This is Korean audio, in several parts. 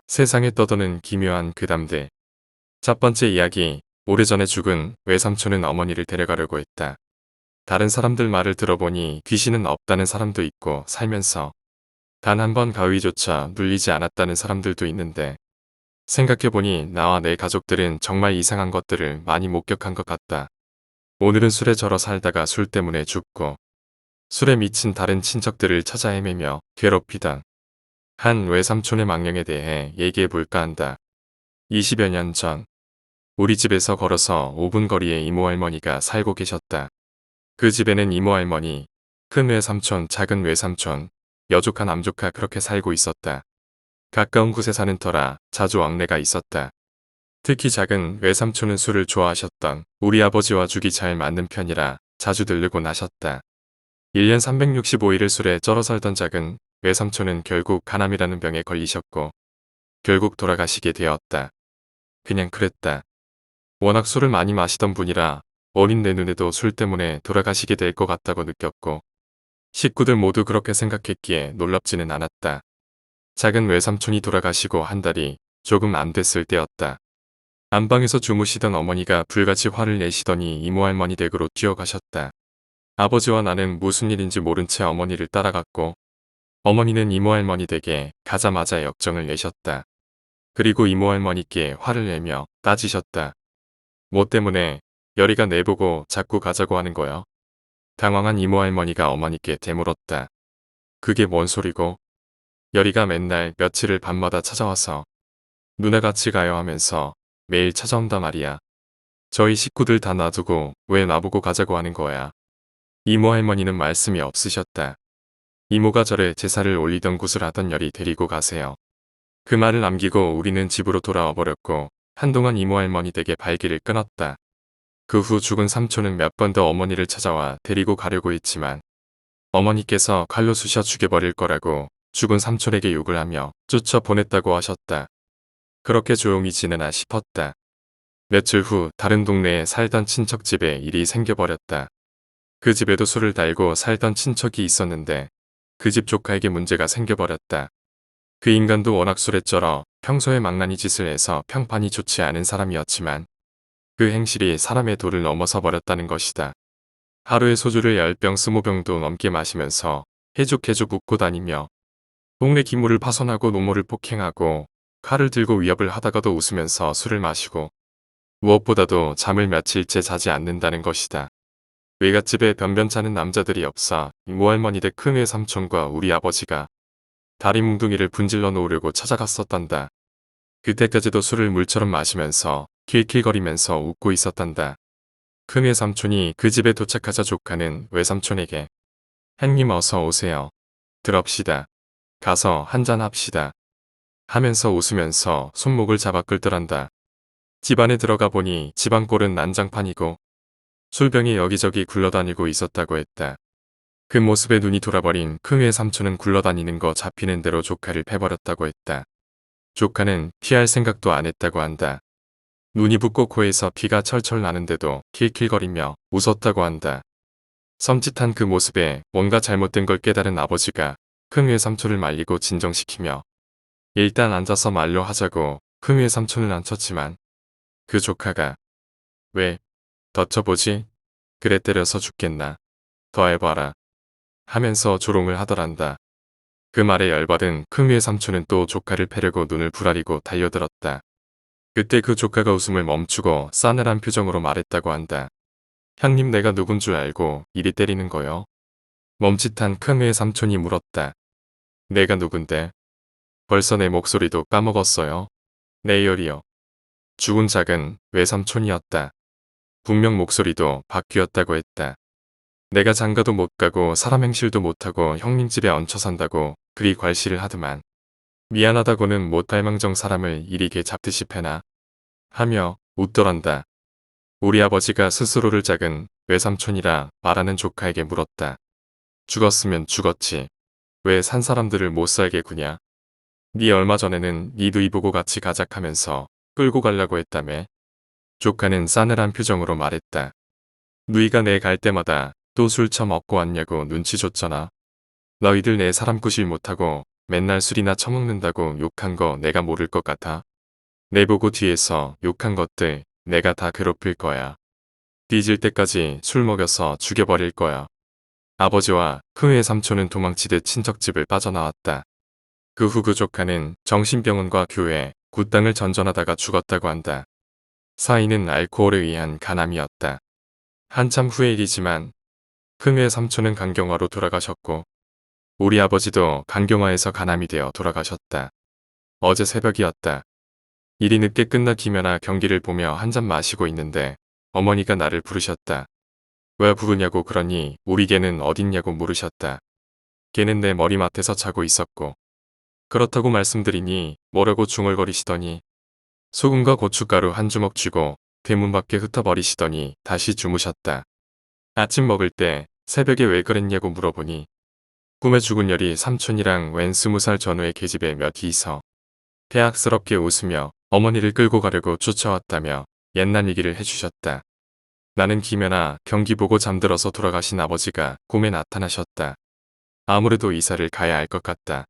세상에 떠도는 기묘한 괴담들. 첫 번째 이야기. 오래전에 죽은 외삼촌은 어머니를 데려가려고 했다. 다른 사람들 말을 들어보니 귀신은 없다는 사람도 있고 살면서 단 한 번 가위조차 눌리지 않았다는 사람들도 있는데 생각해보니 나와 내 가족들은 정말 이상한 것들을 많이 목격한 것 같다. 오늘은 술에 절어 살다가 술 때문에 죽고 술에 미친 다른 친척들을 찾아 헤매며 괴롭히던 한 외삼촌의 망령에 대해 얘기해볼까 한다. 20여 년 전 우리 집에서 걸어서 5분 거리에 이모 할머니가 살고 계셨다. 그 집에는 이모 할머니, 큰 외삼촌, 작은 외삼촌, 여조카 남조카 그렇게 살고 있었다. 가까운 곳에 사는 터라 자주 왕래가 있었다. 특히 작은 외삼촌은 술을 좋아하셨던 우리 아버지와 죽이 잘 맞는 편이라 자주 들르곤 하셨다. 1년 365일을 술에 쩔어 살던 작은 외삼촌은 결국 간암이라는 병에 걸리셨고 결국 돌아가시게 되었다. 그냥 그랬다. 워낙 술을 많이 마시던 분이라 어린 내 눈에도 술 때문에 돌아가시게 될 것 같다고 느꼈고 식구들 모두 그렇게 생각했기에 놀랍지는 않았다. 작은 외삼촌이 돌아가시고 한 달이 조금 안 됐을 때였다. 안방에서 주무시던 어머니가 불같이 화를 내시더니 이모 할머니 댁으로 뛰어가셨다. 아버지와 나는 무슨 일인지 모른 채 어머니를 따라갔고 어머니는 이모 할머니 댁에 가자마자 역정을 내셨다. 그리고 이모 할머니께 화를 내며 따지셨다. 뭐 때문에 열이가 내보고 자꾸 가자고 하는 거야? 당황한 이모 할머니가 어머니께 되물었다. 그게 뭔 소리고? 열이가 맨날 며칠을 밤마다 찾아와서 누나 같이 가요 하면서 매일 찾아온다 말이야. 저희 식구들 다 놔두고 왜 나보고 가자고 하는 거야? 이모 할머니는 말씀이 없으셨다. 이모가 절에 제사를 올리던 곳을 하던 열이 데리고 가세요. 그 말을 남기고 우리는 집으로 돌아와 버렸고 한동안 이모 할머니 댁에 발길을 끊었다. 그 후 죽은 삼촌은 몇 번 더 어머니를 찾아와 데리고 가려고 했지만 어머니께서 칼로 쑤셔 죽여버릴 거라고 죽은 삼촌에게 욕을 하며 쫓아보냈다고 하셨다. 그렇게 조용히 지내나 싶었다. 며칠 후 다른 동네에 살던 친척 집에 일이 생겨버렸다. 그 집에도 술을 달고 살던 친척이 있었는데 그 집 조카에게 문제가 생겨버렸다. 그 인간도 워낙 술에 쩔어 평소에 망나니 짓을 해서 평판이 좋지 않은 사람이었지만 그 행실이 사람의 도를 넘어서 버렸다는 것이다. 하루에 소주를 10병 20병도 넘게 마시면서 해죽해죽 웃고 다니며 동네 기물을 파손하고 노모를 폭행하고 칼을 들고 위협을 하다가도 웃으면서 술을 마시고 무엇보다도 잠을 며칠째 자지 않는다는 것이다. 외갓집에 변변찮은 남자들이 없어 이모 할머니 댁 큰 외삼촌과 우리 아버지가 다리 뭉둥이를 분질러 놓으려고 찾아갔었단다. 그때까지도 술을 물처럼 마시면서 킬킬거리면서 웃고 있었단다. 큰 외삼촌이 그 집에 도착하자 조카는 외삼촌에게 형님 어서 오세요. 들읍시다. 가서 한잔 합시다. 하면서 웃으면서 손목을 잡아 끌더란다. 집안에 들어가 보니 집안꼴은 난장판이고 술병이 여기저기 굴러다니고 있었다고 했다. 그 모습에 눈이 돌아버린 큰 외삼촌은 굴러다니는 거 잡히는 대로 조카를 패버렸다고 했다. 조카는 피할 생각도 안 했다고 한다. 눈이 붓고 코에서 피가 철철 나는데도 킬킬거리며 웃었다고 한다. 섬찟한 그 모습에 뭔가 잘못된 걸 깨달은 아버지가 큰 외삼촌을 말리고 진정시키며 일단 앉아서 말로 하자고 큰 외삼촌을 앉혔지만 그 조카가 왜 덧쳐보지? 그래 때려서 죽겠나? 더 해봐라. 하면서 조롱을 하더란다. 그 말에 열받은 큰 외삼촌은 또 조카를 패려고 눈을 부라리고 달려들었다. 그때 그 조카가 웃음을 멈추고 싸늘한 표정으로 말했다고 한다. 형님 내가 누군 줄 알고 이리 때리는 거요? 멈칫한 큰 외삼촌이 물었다. 내가 누군데? 벌써 내 목소리도 까먹었어요. 내 열이요. 죽은 작은 외삼촌이었다. 분명 목소리도 바뀌었다고 했다. 내가 장가도 못 가고 사람 행실도 못하고 형님 집에 얹혀 산다고 그리 괄시를 하더만. 미안하다고는 못할망정 사람을 이리 개 잡듯이 패나? 하며 웃더란다. 우리 아버지가 스스로를 작은 외삼촌이라 말하는 조카에게 물었다. 죽었으면 죽었지. 왜 산 사람들을 못 살게 구냐? 네 얼마 전에는 네 누이 보고 같이 가작하면서 끌고 가려고 했다며? 조카는 싸늘한 표정으로 말했다. 누이가 내 갈 때마다 또 술 처먹고 왔냐고 눈치 줬잖아. 너희들 내 사람 구실 못하고 맨날 술이나 처먹는다고 욕한 거 내가 모를 것 같아. 내보고 뒤에서 욕한 것들 내가 다 괴롭힐 거야. 뒤질 때까지 술 먹여서 죽여버릴 거야. 아버지와 그 삼촌은 도망치듯 친척집을 빠져나왔다. 그 후 그 조카는 정신병원과 교회, 굿당을 전전하다가 죽었다고 한다. 사인은 알코올에 의한 간암이었다. 한참 후의 일이지만 흠의 삼촌은 간경화로 돌아가셨고 우리 아버지도 간경화에서 간암이 되어 돌아가셨다. 어제 새벽이었다. 일이 늦게 끝나 김연아 경기를 보며 한잔 마시고 있는데 어머니가 나를 부르셨다. 왜 부르냐고 그러니 우리 개는 어딨냐고 물으셨다. 개는 내 머리맡에서 자고 있었고 그렇다고 말씀드리니 뭐라고 중얼거리시더니 소금과 고춧가루 한 주먹 쥐고 대문 밖에 흩어버리시더니 다시 주무셨다. 아침 먹을 때 새벽에 왜 그랬냐고 물어보니 꿈에 죽은 년이 삼촌이랑 웬 20살 전후의 계집애 몇이서 대학스럽게 웃으며 어머니를 끌고 가려고 쫓아왔다며 옛날 얘기를 해주셨다. 나는 김연아 경기 보고 잠들어서 돌아가신 아버지가 꿈에 나타나셨다. 아무래도 이사를 가야 할 것 같다.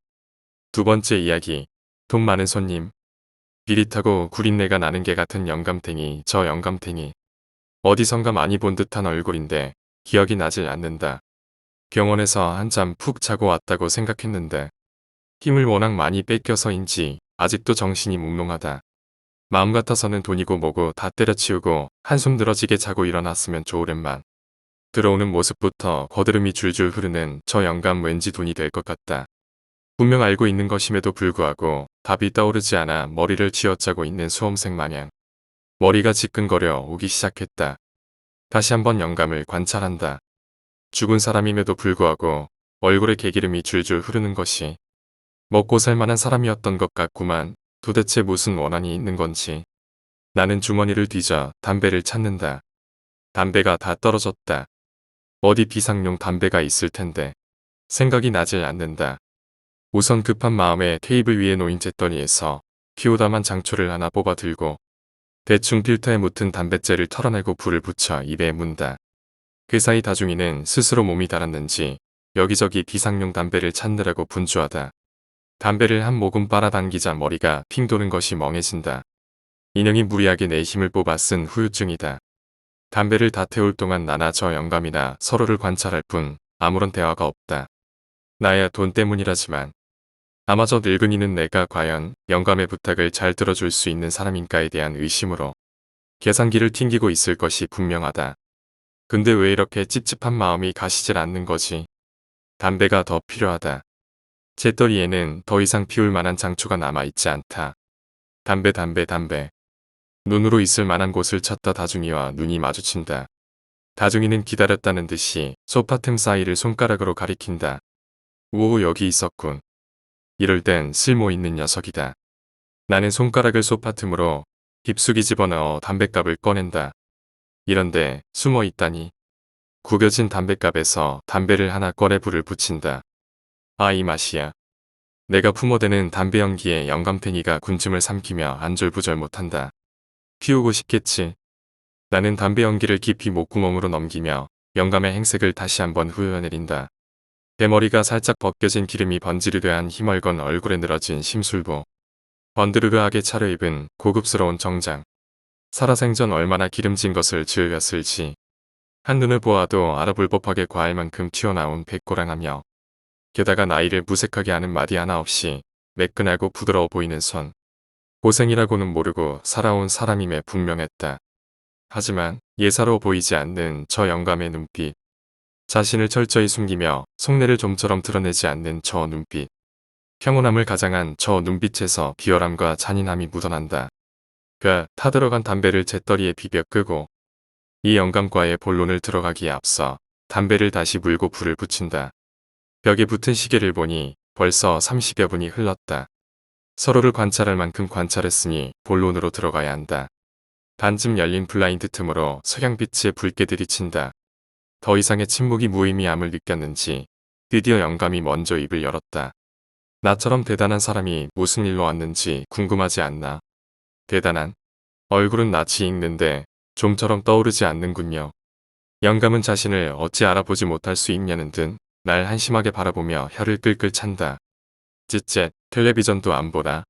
두 번째 이야기. 돈 많은 손님. 비릿하고 구린내가 나는 개 같은 영감탱이. 저 영감탱이. 어디선가 많이 본 듯한 얼굴인데 기억이 나질 않는다. 병원에서 한잠 푹 자고 왔다고 생각했는데 힘을 워낙 많이 뺏겨서인지 아직도 정신이 몽롱하다. 마음 같아서는 돈이고 뭐고 다 때려치우고 한숨 들어지게 자고 일어났으면 좋으련만. 들어오는 모습부터 거드름이 줄줄 흐르는 저 영감 왠지 돈이 될 것 같다. 분명 알고 있는 것임에도 불구하고 답이 떠오르지 않아 머리를 쥐어짜고 있는 수험생 마냥 머리가 지끈거려 오기 시작했다. 다시 한번 영감을 관찰한다. 죽은 사람임에도 불구하고 얼굴에 개기름이 줄줄 흐르는 것이 먹고 살 만한 사람이었던 것 같구만. 도대체 무슨 원한이 있는 건지. 나는 주머니를 뒤져 담배를 찾는다. 담배가 다 떨어졌다. 어디 비상용 담배가 있을 텐데 생각이 나질 않는다. 우선 급한 마음에 테이블 위에 놓인 잿더리에서 피우다만 장초를 하나 뽑아 들고 대충 필터에 묻은 담뱃재를 털어내고 불을 붙여 입에 문다. 그 사이 다중이는 스스로 몸이 달았는지 여기저기 비상용 담배를 찾느라고 분주하다. 담배를 한 모금 빨아당기자 머리가 핑 도는 것이 멍해진다. 인형이 무리하게 내 힘을 뽑아 쓴 후유증이다. 담배를 다 태울 동안 나나 저 영감이나 서로를 관찰할 뿐 아무런 대화가 없다. 나야 돈 때문이라지만 아마 저 늙은이는 내가 과연 영감의 부탁을 잘 들어줄 수 있는 사람인가에 대한 의심으로 계산기를 튕기고 있을 것이 분명하다. 근데 왜 이렇게 찝찝한 마음이 가시질 않는 거지? 담배가 더 필요하다. 잿더리에는 더 이상 피울 만한 장초가 남아있지 않다. 담배. 눈으로 있을 만한 곳을 찾다 다중이와 눈이 마주친다. 다중이는 기다렸다는 듯이 소파 틈 사이를 손가락으로 가리킨다. 오, 여기 있었군. 이럴 땐 쓸모 있는 녀석이다. 나는 손가락을 소파 틈으로 깊숙이 집어넣어 담뱃갑을 꺼낸다. 이런데 숨어 있다니. 구겨진 담뱃갑에서 담배를 하나 꺼내 불을 붙인다. 아, 이 맛이야. 내가 품어대는 담배 연기에 영감탱이가 군침을 삼키며 안절부절 못한다. 피우고 싶겠지. 나는 담배 연기를 깊이 목구멍으로 넘기며 영감의 행색을 다시 한번 후려내린다. 대머리가 살짝 벗겨진 기름이 번지르르한 희멀건 얼굴에 늘어진 심술보. 번드르르하게 차려입은 고급스러운 정장. 살아생전 얼마나 기름진 것을 즐겼을지. 한눈을 보아도 알아볼 법하게 과할 만큼 튀어나온 백고랑하며 게다가 나이를 무색하게 하는 마디 하나 없이 매끈하고 부드러워 보이는 손. 고생이라고는 모르고 살아온 사람임에 분명했다. 하지만 예사로워 보이지 않는 저 영감의 눈빛. 자신을 철저히 숨기며 속내를 좀처럼 드러내지 않는 저 눈빛. 평온함을 가장한 저 눈빛에서 비열함과 잔인함이 묻어난다. 타들어간 담배를 잿더리에 비벼 끄고 이 영감과의 본론을 들어가기에 앞서 담배를 다시 물고 불을 붙인다. 벽에 붙은 시계를 보니 벌써 30여 분이 흘렀다. 서로를 관찰할 만큼 관찰했으니 본론으로 들어가야 한다. 반쯤 열린 블라인드 틈으로 석양빛에 붉게 들이친다. 더 이상의 침묵이 무의미함을 느꼈는지 드디어 영감이 먼저 입을 열었다. 나처럼 대단한 사람이 무슨 일로 왔는지 궁금하지 않나? 대단한? 얼굴은 낯이 익는데 좀처럼 떠오르지 않는군요. 영감은 자신을 어찌 알아보지 못할 수 있냐는 듯 날 한심하게 바라보며 혀를 끌끌 찬다. 찌쨋 텔레비전도 안 보나?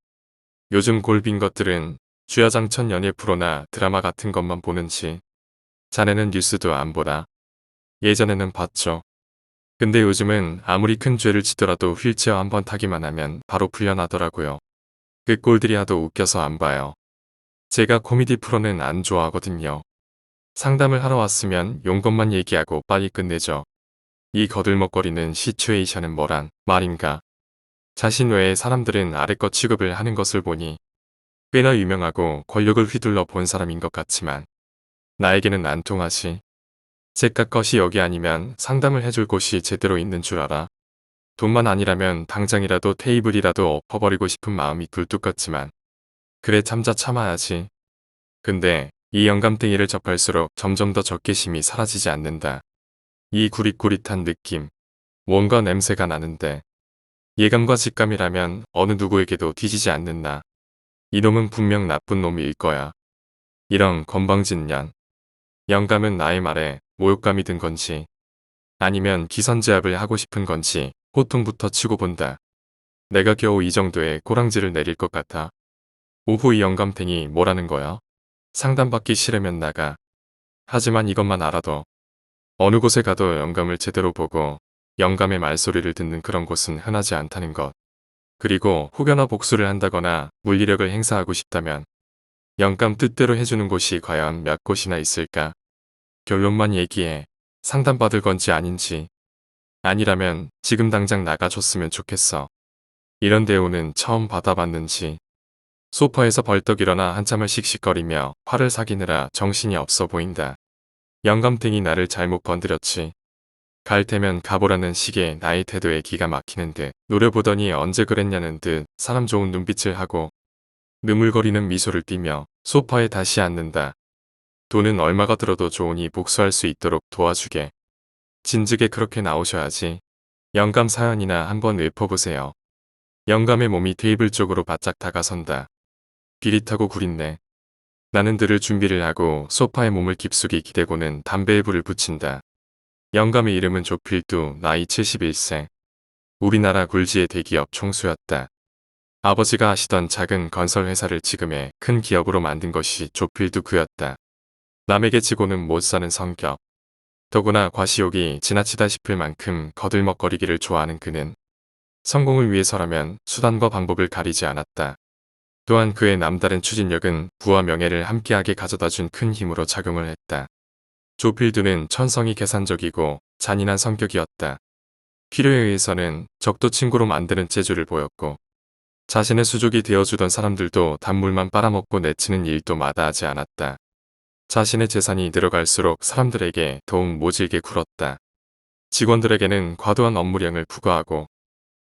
요즘 골빈 것들은 주야장천 연예 프로나 드라마 같은 것만 보는지. 자네는 뉴스도 안 보나? 예전에는 봤죠. 근데 요즘은 아무리 큰 죄를 지더라도 휠체어 한번 타기만 하면 바로 풀려나더라고요. 그 꼴들이 하도 웃겨서 안 봐요. 제가 코미디 프로는 안 좋아하거든요. 상담을 하러 왔으면 용건만 얘기하고 빨리 끝내죠. 이 거들먹거리는 시츄에이션은 뭐란 말인가. 자신 외의 사람들은 아래것 취급을 하는 것을 보니 꽤나 유명하고 권력을 휘둘러 본 사람인 것 같지만 나에게는 안 통하지. 제깟 것이 여기 아니면 상담을 해줄 곳이 제대로 있는 줄 알아. 돈만 아니라면 당장이라도 테이블이라도 엎어버리고 싶은 마음이 굴뚝 같지만 그래 참아야지. 근데 이 영감탱이를 접할수록 점점 더 적개심이 사라지지 않는다. 이 구릿구릿한 느낌. 뭔가 냄새가 나는데 예감과 직감이라면 어느 누구에게도 뒤지지 않는 나. 이놈은 분명 나쁜 놈일 거야. 이런 건방진 년. 영감은 나의 말에 모욕감이 든 건지 아니면 기선제압을 하고 싶은 건지 호통부터 치고 본다. 내가 겨우 이 정도의 꼬랑지를 내릴 것 같아. 오후 이 영감탱이 뭐라는 거야? 상담받기 싫으면 나가. 하지만 이것만 알아도 어느 곳에 가도 영감을 제대로 보고 영감의 말소리를 듣는 그런 곳은 흔하지 않다는 것. 그리고 혹여나 복수를 한다거나 물리력을 행사하고 싶다면 영감 뜻대로 해주는 곳이 과연 몇 곳이나 있을까? 결론만 얘기해. 상담받을 건지 아닌지. 아니라면 지금 당장 나가줬으면 좋겠어. 이런 대우는 처음 받아봤는지. 소파에서 벌떡 일어나 한참을 씩씩거리며 화를 사귀느라 정신이 없어 보인다. 영감탱이 나를 잘못 건드렸지. 갈 테면 가보라는 식의 나의 태도에 기가 막히는 듯 노려보더니 언제 그랬냐는 듯 사람 좋은 눈빛을 하고 느물거리는 미소를 띠며 소파에 다시 앉는다. 돈은 얼마가 들어도 좋으니 복수할 수 있도록 도와주게. 진즉에 그렇게 나오셔야지. 영감 사연이나 한번 읊어보세요. 영감의 몸이 테이블 쪽으로 바짝 다가선다. 비릿하고 구린내. 나는 들을 준비를 하고 소파에 몸을 깊숙이 기대고는 담배에 불을 붙인다. 영감의 이름은 조필두, 나이 71세. 우리나라 굴지의 대기업 총수였다. 아버지가 하시던 작은 건설회사를 지금의 큰 기업으로 만든 것이 조필두 그였다. 남에게 지고는 못 사는 성격. 더구나 과시욕이 지나치다 싶을 만큼 거들먹거리기를 좋아하는 그는 성공을 위해서라면 수단과 방법을 가리지 않았다. 또한 그의 남다른 추진력은 부와 명예를 함께하게 가져다준 큰 힘으로 작용을 했다. 조필두는 천성이 계산적이고 잔인한 성격이었다. 필요에 의해서는 적도 친구로 만드는 재주를 보였고 자신의 수족이 되어주던 사람들도 단물만 빨아먹고 내치는 일도 마다하지 않았다. 자신의 재산이 늘어갈수록 사람들에게 더욱 모질게 굴었다. 직원들에게는 과도한 업무량을 부과하고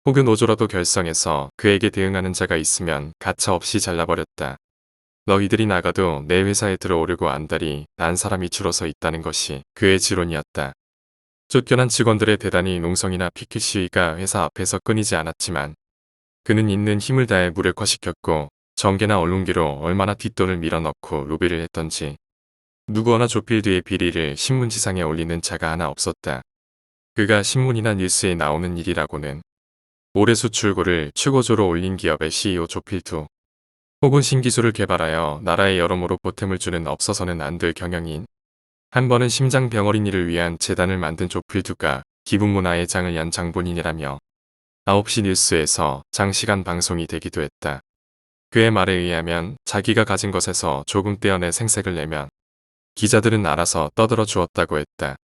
혹은 노조라도 결성해서 그에게 대응하는 자가 있으면 가차없이 잘라버렸다. 너희들이 나가도 내 회사에 들어오려고 안달이 난 사람이 줄어서 있다는 것이 그의 지론이었다. 쫓겨난 직원들의 대단히 농성이나 피켓 시위가 회사 앞에서 끊이지 않았지만 그는 있는 힘을 다해 무력화시켰고 정계나 언론계로 얼마나 뒷돈을 밀어넣고 로비를 했던지 누구나 조필드의 비리를 신문지상에 올리는 자가 하나 없었다. 그가 신문이나 뉴스에 나오는 일이라고는 올해 수출고를 최고조로 올린 기업의 CEO 조필두 혹은 신기술을 개발하여 나라에 여러모로 보탬을 주는 없어서는 안 될 경영인 한 번은 심장병 어린이를 위한 재단을 만든 조필두가 기부문화의 장을 연 장본인이라며 9시 뉴스에서 장시간 방송이 되기도 했다. 그의 말에 의하면 자기가 가진 것에서 조금 떼어내 생색을 내면 기자들은 알아서 떠들어 주었다고 했다.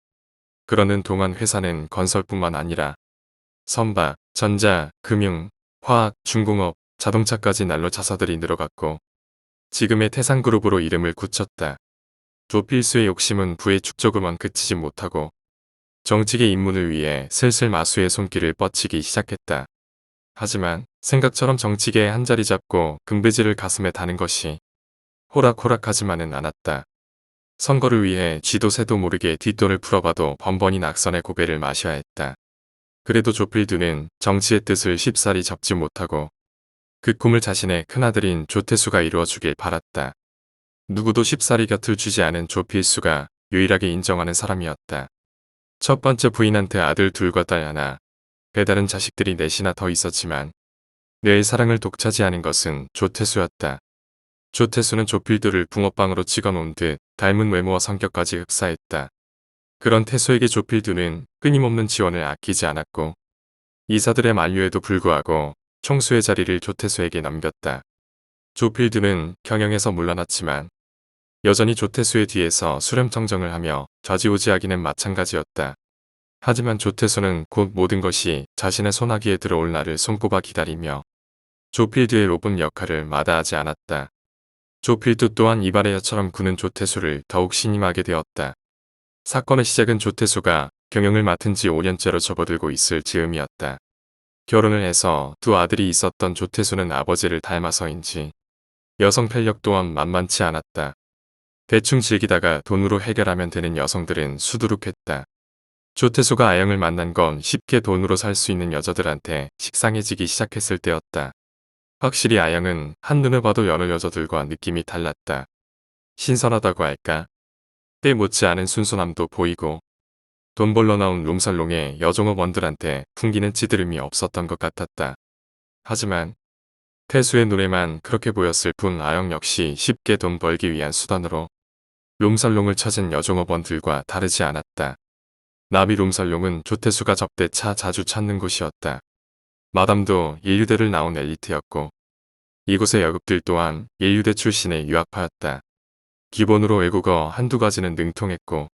그러는 동안 회사는 건설뿐만 아니라 선박, 전자, 금융, 화학, 중공업, 자동차까지 날로 자사들이 늘어갔고 지금의 태산그룹으로 이름을 굳혔다. 조필수의 욕심은 부의 축적으로만 그치지 못하고 정치계 입문을 위해 슬슬 마수의 손길을 뻗치기 시작했다. 하지만 생각처럼 정치계에 한 자리 잡고 금배지를 가슴에 다는 것이 호락호락하지만은 않았다. 선거를 위해 쥐도 새도 모르게 뒷돈을 풀어봐도 번번이 낙선의 고배를 마셔야 했다. 그래도 조필두는 정치의 뜻을 쉽사리 접지 못하고 그 꿈을 자신의 큰아들인 조태수가 이루어주길 바랐다. 누구도 쉽사리 곁을 주지 않은 조필수가 유일하게 인정하는 사람이었다. 첫 번째 부인한테 아들 둘과 딸 하나, 배다른 자식들이 넷이나 더 있었지만 뇌의 사랑을 독차지하는 것은 조태수였다. 조태수는 조필두를 붕어빵으로 찍어놓은 듯 닮은 외모와 성격까지 흡사했다. 그런 태수에게 조필두는 끊임없는 지원을 아끼지 않았고 이사들의 만류에도 불구하고 총수의 자리를 조태수에게 넘겼다. 조필두는 경영에서 물러났지만 여전히 조태수의 뒤에서 수렴청정을 하며 좌지우지하기는 마찬가지였다. 하지만 조태수는 곧 모든 것이 자신의 손아귀에 들어올 날을 손꼽아 기다리며 조필두의 로봇 역할을 마다하지 않았다. 조필두 또한 이발의 여처럼 구는 조태수를 더욱 신임하게 되었다. 사건의 시작은 조태수가 경영을 맡은 지 5년째로 접어들고 있을 즈음이었다. 결혼을 해서 두 아들이 있었던 조태수는 아버지를 닮아서인지 여성 편력 또한 만만치 않았다. 대충 즐기다가 돈으로 해결하면 되는 여성들은 수두룩했다. 조태수가 아영을 만난 건 쉽게 돈으로 살 수 있는 여자들한테 식상해지기 시작했을 때였다. 확실히 아영은 한눈에 봐도 여러 여자들과 느낌이 달랐다. 신선하다고 할까? 때 못지않은 순수함도 보이고 돈 벌러 나온 룸살롱의 여종업원들한테 풍기는 찌들음이 없었던 것 같았다. 하지만 태수의 눈에만 그렇게 보였을 뿐 아영 역시 쉽게 돈 벌기 위한 수단으로 룸살롱을 찾은 여종업원들과 다르지 않았다. 나비 룸살롱은 조태수가 접대차 자주 찾는 곳이었다. 마담도 인류대를 나온 엘리트였고 이곳의 여급들 또한 인류대 출신의 유학파였다. 기본으로 외국어 한두 가지는 능통했고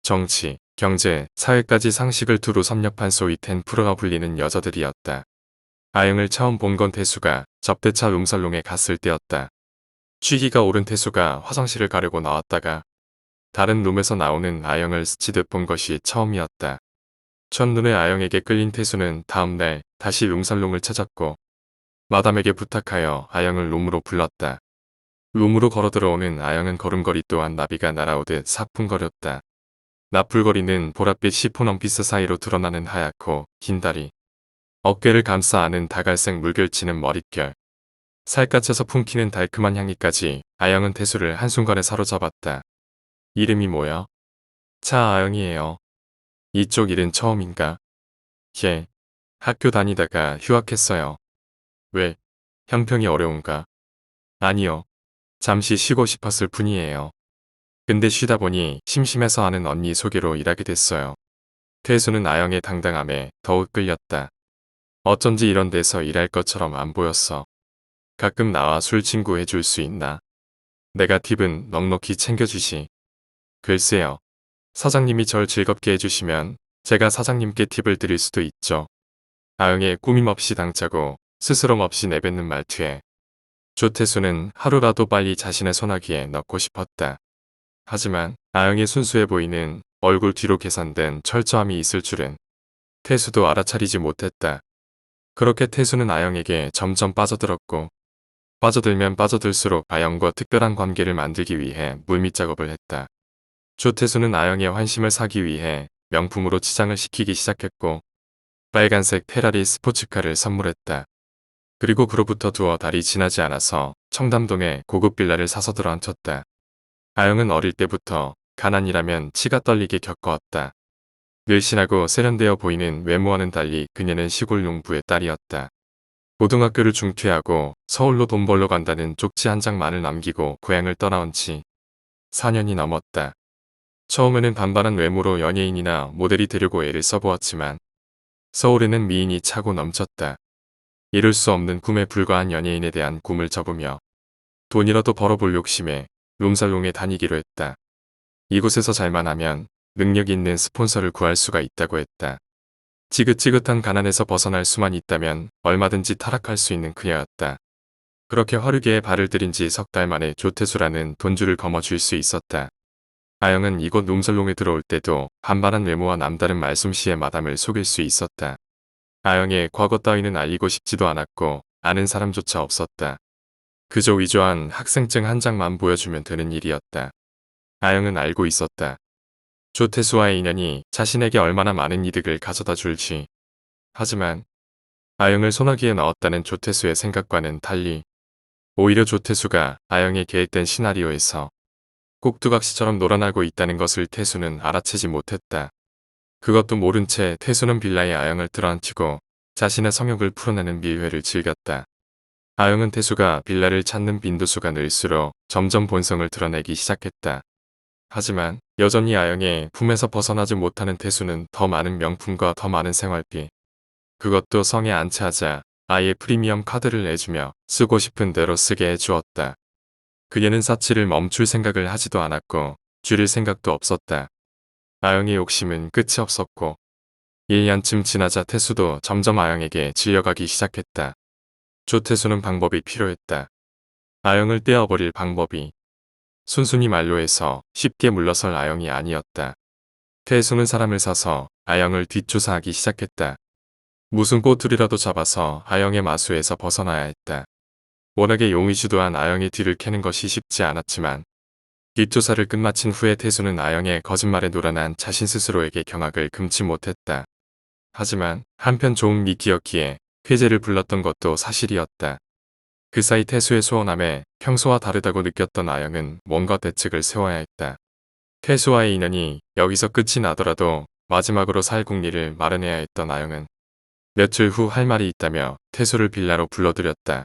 정치, 경제, 사회까지 상식을 두루 섭렵한 소위 10%가 불리는 여자들이었다. 아영을 처음 본 건 태수가 접대차 룸살롱에 갔을 때였다. 취기가 오른 태수가 화장실을 가려고 나왔다가 다른 룸에서 나오는 아영을 스치듯 본 것이 처음이었다. 첫눈에 아영에게 끌린 태수는 다음날 다시 룸살롱을 찾았고 마담에게 부탁하여 아영을 룸으로 불렀다. 룸으로 걸어 들어오는 아영은 걸음걸이 또한 나비가 날아오듯 사풍거렸다. 나풀거리는 보랏빛 시폰 원피스 사이로 드러나는 하얗고 긴 다리, 어깨를 감싸 안은 다갈색 물결치는 머릿결, 살갗에서 풍기는 달콤한 향기까지 아영은 태수를 한순간에 사로잡았다. 이름이 뭐야? 차 아영이에요. 이쪽 일은 처음인가? 예. 학교 다니다가 휴학했어요. 왜? 형평이 어려운가? 아니요. 잠시 쉬고 싶었을 뿐이에요. 근데 쉬다 보니 심심해서 하는 언니 소개로 일하게 됐어요. 태수는 아영의 당당함에 더욱 끌렸다. 어쩐지 이런 데서 일할 것처럼 안 보였어. 가끔 나와 술 친구 해줄 수 있나? 내가 팁은 넉넉히 챙겨주시. 글쎄요. 사장님이 절 즐겁게 해주시면 제가 사장님께 팁을 드릴 수도 있죠. 아영의 꾸밈없이 당차고 스스럼 없이 내뱉는 말투에 조태수는 하루라도 빨리 자신의 손아귀에 넣고 싶었다. 하지만 아영의 순수해 보이는 얼굴 뒤로 계산된 철저함이 있을 줄은 태수도 알아차리지 못했다. 그렇게 태수는 아영에게 점점 빠져들었고 빠져들면 빠져들수록 아영과 특별한 관계를 만들기 위해 물밑 작업을 했다. 조태수는 아영의 환심을 사기 위해 명품으로 치장을 시키기 시작했고 빨간색 페라리 스포츠카를 선물했다. 그리고 그로부터 두어 달이 지나지 않아서 청담동에 고급 빌라를 사서 들어앉혔다. 아영은 어릴 때부터 가난이라면 치가 떨리게 겪어왔다. 늘씬하고 세련되어 보이는 외모와는 달리 그녀는 시골 농부의 딸이었다. 고등학교를 중퇴하고 서울로 돈 벌러 간다는 쪽지 한 장만을 남기고 고향을 떠나온 지 4년이 넘었다. 처음에는 반반한 외모로 연예인이나 모델이 되려고 애를 써보았지만 서울에는 미인이 차고 넘쳤다. 이룰 수 없는 꿈에 불과한 연예인에 대한 꿈을 접으며 돈이라도 벌어볼 욕심에 룸살롱에 다니기로 했다. 이곳에서 잘만 하면 능력 있는 스폰서를 구할 수가 있다고 했다. 지긋지긋한 가난에서 벗어날 수만 있다면 얼마든지 타락할 수 있는 그녀였다. 그렇게 화류계에 발을 들인 지 석 달 만에 조태수라는 돈줄을 거머쥘 수 있었다. 아영은 이곳 룸살롱에 들어올 때도 반반한 외모와 남다른 말솜씨의 마담을 속일 수 있었다. 아영의 과거 따위는 알리고 싶지도 않았고 아는 사람조차 없었다. 그저 위조한 학생증 한 장만 보여주면 되는 일이었다. 아영은 알고 있었다. 조태수와의 인연이 자신에게 얼마나 많은 이득을 가져다 줄지. 하지만 아영을 소나기에 넣었다는 조태수의 생각과는 달리 오히려 조태수가 아영의 계획된 시나리오에서 꼭두각시처럼 놀아나고 있다는 것을 태수는 알아채지 못했다. 그것도 모른 채 태수는 빌라에 아영을 들어앉히고 자신의 성욕을 풀어내는 밀회를 즐겼다. 아영은 태수가 빌라를 찾는 빈도수가 늘수록 점점 본성을 드러내기 시작했다. 하지만 여전히 아영의 품에서 벗어나지 못하는 태수는 더 많은 명품과 더 많은 생활비, 그것도 성에 안 차자 아예 프리미엄 카드를 내주며 쓰고 싶은 대로 쓰게 해주었다. 그녀는 사치를 멈출 생각을 하지도 않았고 줄일 생각도 없었다. 아영의 욕심은 끝이 없었고 1년쯤 지나자 태수도 점점 아영에게 질려가기 시작했다. 조태수는 방법이 필요했다. 아영을 떼어버릴 방법이. 순순히 말로 해서 쉽게 물러설 아영이 아니었다. 태수는 사람을 사서 아영을 뒷조사하기 시작했다. 무슨 꼬투리라도 잡아서 아영의 마수에서 벗어나야 했다. 워낙에 용의주도한 아영의 뒤를 캐는 것이 쉽지 않았지만 뒷조사를 끝마친 후에 태수는 아영의 거짓말에 놀아난 자신 스스로에게 경악을 금치 못했다. 하지만 한편 좋은 미끼였기에 회제를 불렀던 것도 사실이었다. 그 사이 태수의 소원함에 평소와 다르다고 느꼈던 아영은 뭔가 대책을 세워야 했다. 태수와의 인연이 여기서 끝이 나더라도 마지막으로 살 궁리를 마련해야 했던 아영은 며칠 후 할 말이 있다며 태수를 빌라로 불러들였다.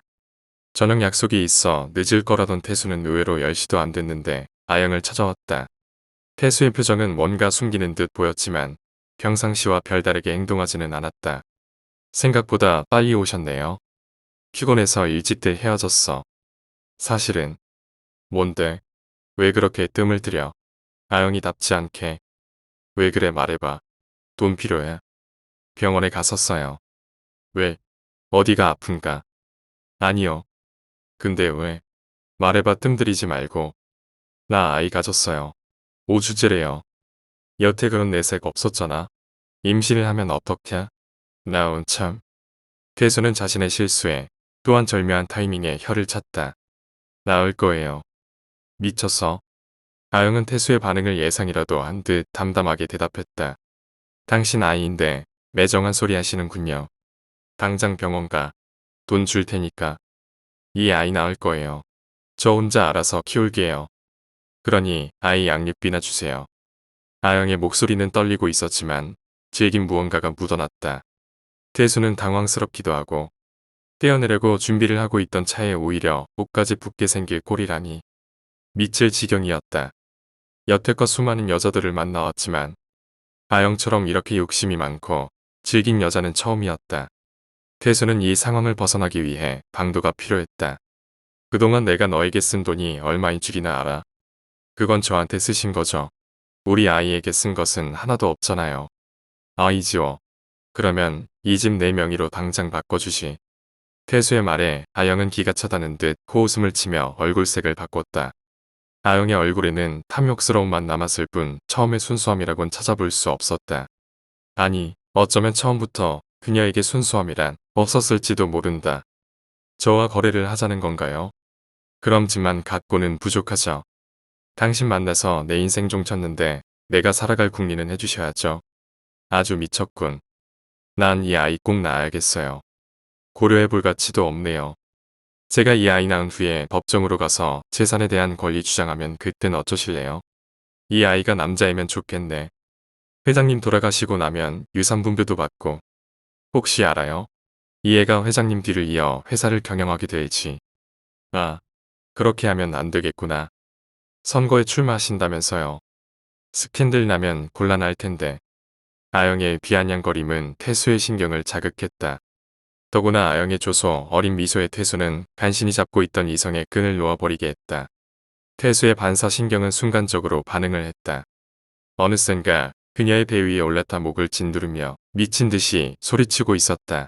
저녁 약속이 있어 늦을 거라던 태수는 의외로 10시도 안 됐는데 아영을 찾아왔다. 태수의 표정은 뭔가 숨기는 듯 보였지만 평상시와 별다르게 행동하지는 않았다. 생각보다 빨리 오셨네요. 피곤해서 일찍들 헤어졌어. 사실은. 뭔데? 왜 그렇게 뜸을 들여? 아영이 답지 않게. 왜 그래 말해봐. 돈 필요해. 병원에 갔었어요. 왜? 어디가 아픈가? 아니요. 근데 왜? 말해봐 뜸들이지 말고. 나 아이 가졌어요. 5주째래요. 여태 그런 내색 없었잖아. 임신을 하면 어떡해? 나온 참. 태수는 자신의 실수에 또한 절묘한 타이밍에 혀를 찼다. 나을 거예요. 미쳤어. 아영은 태수의 반응을 예상이라도 한 듯 담담하게 대답했다. 당신 아이인데 매정한 소리 하시는군요. 당장 병원 가. 돈 줄 테니까. 이 아이 낳을 거예요. 저 혼자 알아서 키울게요. 그러니 아이 양육비나 주세요. 아영의 목소리는 떨리고 있었지만 질긴 무언가가 묻어났다. 태수는 당황스럽기도 하고 떼어내려고 준비를 하고 있던 차에 오히려 옷까지 붙게 생길 꼴이라니. 미칠 지경이었다. 여태껏 수많은 여자들을 만나왔지만 아영처럼 이렇게 욕심이 많고 질긴 여자는 처음이었다. 태수는 이 상황을 벗어나기 위해 방도가 필요했다. 그동안 내가 너에게 쓴 돈이 얼마인 줄이나 알아? 그건 저한테 쓰신 거죠. 우리 아이에게 쓴 것은 하나도 없잖아요. 아이지요. 그러면 이 집 내 명의로 당장 바꿔주시. 태수의 말에 아영은 기가 차다는 듯 코웃음을 치며 얼굴색을 바꿨다. 아영의 얼굴에는 탐욕스러움만 남았을 뿐 처음의 순수함이라곤 찾아볼 수 없었다. 아니, 어쩌면 처음부터 그녀에게 순수함이란 없었을지도 모른다. 저와 거래를 하자는 건가요? 그럼 집만 갖고는 부족하죠. 당신 만나서 내 인생 종쳤는데 내가 살아갈 궁리는 해주셔야죠. 아주 미쳤군. 난 이 아이 꼭 낳아야겠어요. 고려해볼 가치도 없네요. 제가 이 아이 낳은 후에 법정으로 가서 재산에 대한 권리 주장하면 그땐 어쩌실래요? 이 아이가 남자이면 좋겠네. 회장님 돌아가시고 나면 유산분배도 받고. 혹시 알아요? 이 애가 회장님 뒤를 이어 회사를 경영하게 될지. 아, 그렇게 하면 안 되겠구나. 선거에 출마하신다면서요. 스캔들 나면 곤란할 텐데. 아영의 비아냥거림은 태수의 신경을 자극했다. 더구나 아영의 조소 어린 미소의 태수는 간신히 잡고 있던 이성의 끈을 놓아버리게 했다. 태수의 반사신경은 순간적으로 반응을 했다. 어느샌가 그녀의 배 위에 올라타 목을 짓누르며 미친 듯이 소리치고 있었다.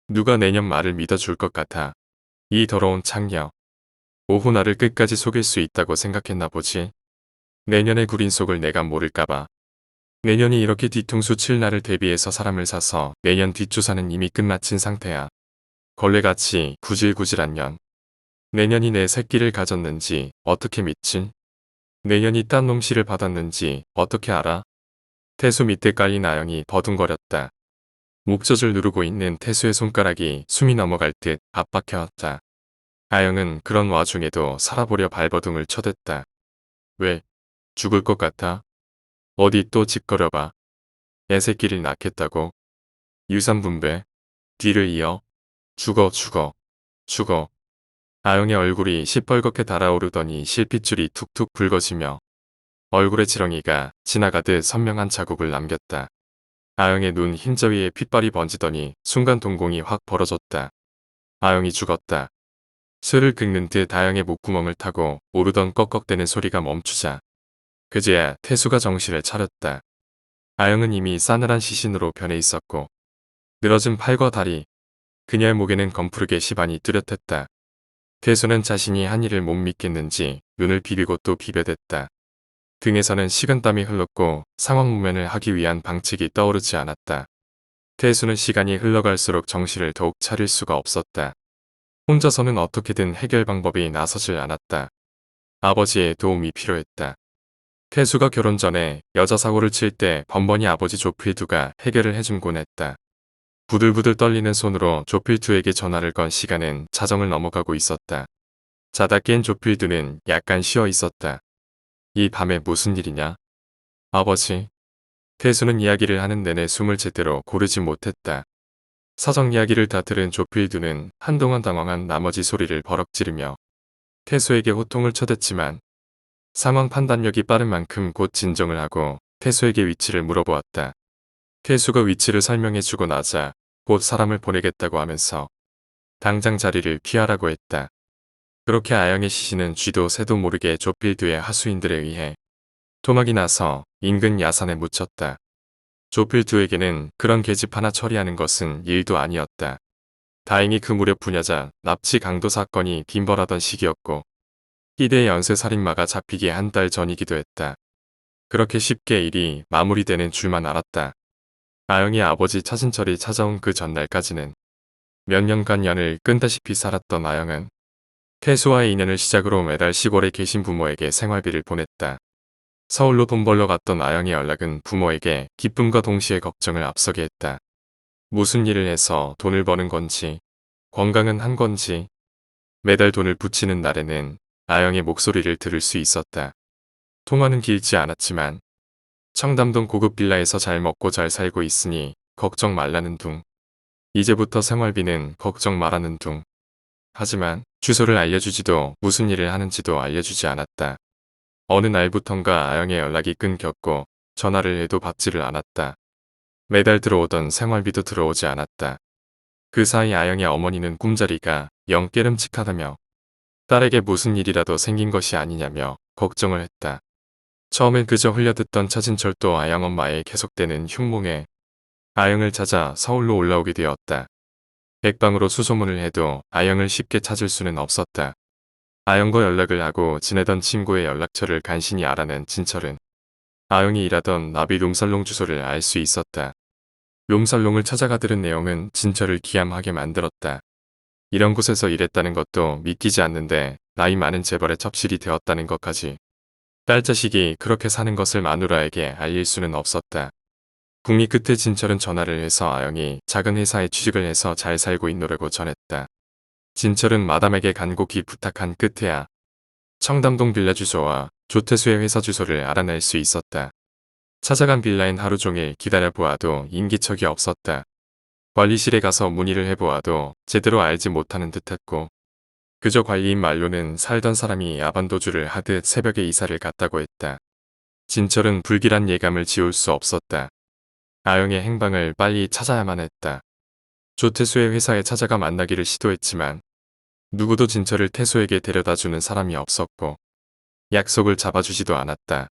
누가 내년 말을 믿어줄 것 같아. 이 더러운 창녀. 오후 나를 끝까지 속일 수 있다고 생각했나 보지. 내년의 구린 속을 내가 모를까봐. 내년이 이렇게 뒤통수 칠 날을 대비해서 사람을 사서 내년 뒷조사는 이미 끝마친 상태야. 걸레같이 구질구질한 년. 내년이 내 새끼를 가졌는지 어떻게 믿지? 내년이 딴 놈씨를 받았는지 어떻게 알아? 태수 밑에 깔린 아영이 버둥거렸다. 목젖을 누르고 있는 태수의 손가락이 숨이 넘어갈 듯 압박해왔다. 아영은 그런 와중에도 살아보려 발버둥을 쳐댔다. 왜? 죽을 것 같아? 어디 또 짓거려봐. 애새끼를 낳겠다고? 유산분배? 뒤를 이어 죽어 죽어 죽어. 아영의 얼굴이 시뻘겋게 달아오르더니 실핏줄이 툭툭 붉어지며 얼굴의 지렁이가 지나가듯 선명한 자국을 남겼다. 아영의 눈 흰자 위에 핏발이 번지더니 순간 동공이 확 벌어졌다. 아영이 죽었다. 쇠를 긁는 듯 아영의 목구멍을 타고 오르던 꺽꺽대는 소리가 멈추자 그제야 태수가 정신을 차렸다. 아영은 이미 싸늘한 시신으로 변해 있었고 늘어진 팔과 다리, 그녀의 목에는 검푸르게 시반이 뚜렷했다. 태수는 자신이 한 일을 못 믿겠는지 눈을 비비고 또 비벼댔다. 등에서는 식은땀이 흘렀고 상황 모면을 하기 위한 방책이 떠오르지 않았다. 태수는 시간이 흘러갈수록 정신을 더욱 차릴 수가 없었다. 혼자서는 어떻게든 해결 방법이 나서질 않았다. 아버지의 도움이 필요했다. 태수가 결혼 전에 여자 사고를 칠 때 번번이 아버지 조필두가 해결을 해준곤 했다. 부들부들 떨리는 손으로 조필두에게 전화를 건 시간은 자정을 넘어가고 있었다. 자다 깬 조필두는 약간 쉬어 있었다. 이 밤에 무슨 일이냐? 아버지. 태수는 이야기를 하는 내내 숨을 제대로 고르지 못했다. 사정 이야기를 다 들은 조필두는 한동안 당황한 나머지 소리를 버럭 지르며 태수에게 호통을 쳐댔지만 상황 판단력이 빠른 만큼 곧 진정을 하고 태수에게 위치를 물어보았다. 태수가 위치를 설명해주고 나자 곧 사람을 보내겠다고 하면서 당장 자리를 피하라고 했다. 그렇게 아영의 시신은 쥐도 새도 모르게 조필두의 하수인들에 의해 토막이 나서 인근 야산에 묻혔다. 조필두에게는 그런 계집 하나 처리하는 것은 일도 아니었다. 다행히 그 무렵 분야자 납치 강도 사건이 빈번하던 시기였고 희대의 연쇄살인마가 잡히기 한 달 전이기도 했다. 그렇게 쉽게 일이 마무리되는 줄만 알았다. 아영이 아버지 차진철이 찾아온 그 전날까지는 몇 년간 연을 끈다시피 살았던 아영은 태수와의 인연을 시작으로 매달 시골에 계신 부모에게 생활비를 보냈다. 서울로 돈 벌러 갔던 아영의 연락은 부모에게 기쁨과 동시에 걱정을 앞서게 했다. 무슨 일을 해서 돈을 버는 건지, 건강은 한 건지, 매달 돈을 붙이는 날에는 아영의 목소리를 들을 수 있었다. 통화는 길지 않았지만 청담동 고급 빌라에서 잘 먹고 잘 살고 있으니 걱정 말라는 둥. 이제부터 생활비는 걱정 말라는 둥. 하지만 주소를 알려주지도 무슨 일을 하는지도 알려주지 않았다. 어느 날부턴가 아영의 연락이 끊겼고 전화를 해도 받지를 않았다. 매달 들어오던 생활비도 들어오지 않았다. 그 사이 아영의 어머니는 꿈자리가 영 깨름칙하다며 딸에게 무슨 일이라도 생긴 것이 아니냐며 걱정을 했다. 처음엔 그저 흘려듣던 차진철도 아영 엄마의 계속되는 흉몽에 아영을 찾아 서울로 올라오게 되었다. 백방으로 수소문을 해도 아영을 쉽게 찾을 수는 없었다. 아영과 연락을 하고 지내던 친구의 연락처를 간신히 알아낸 진철은 아영이 일하던 나비 롱살롱 주소를 알 수 있었다. 롱살롱을 찾아가 들은 내용은 진철을 기함하게 만들었다. 이런 곳에서 일했다는 것도 믿기지 않는데 나이 많은 재벌의 첩실이 되었다는 것까지. 딸 자식이 그렇게 사는 것을 마누라에게 알릴 수는 없었다. 궁리 끝에 진철은 전화를 해서 아영이 작은 회사에 취직을 해서 잘 살고 있노라고 전했다. 진철은 마담에게 간곡히 부탁한 끝에야 청담동 빌라 주소와 조태수의 회사 주소를 알아낼 수 있었다. 찾아간 빌라엔 하루 종일 기다려보아도 인기척이 없었다. 관리실에 가서 문의를 해보아도 제대로 알지 못하는 듯했고 그저 관리인 말로는 살던 사람이 야반도주를 하듯 새벽에 이사를 갔다고 했다. 진철은 불길한 예감을 지울 수 없었다. 아영의 행방을 빨리 찾아야만 했다. 조태수의 회사에 찾아가 만나기를 시도했지만 누구도 진철을 태수에게 데려다주는 사람이 없었고 약속을 잡아주지도 않았다.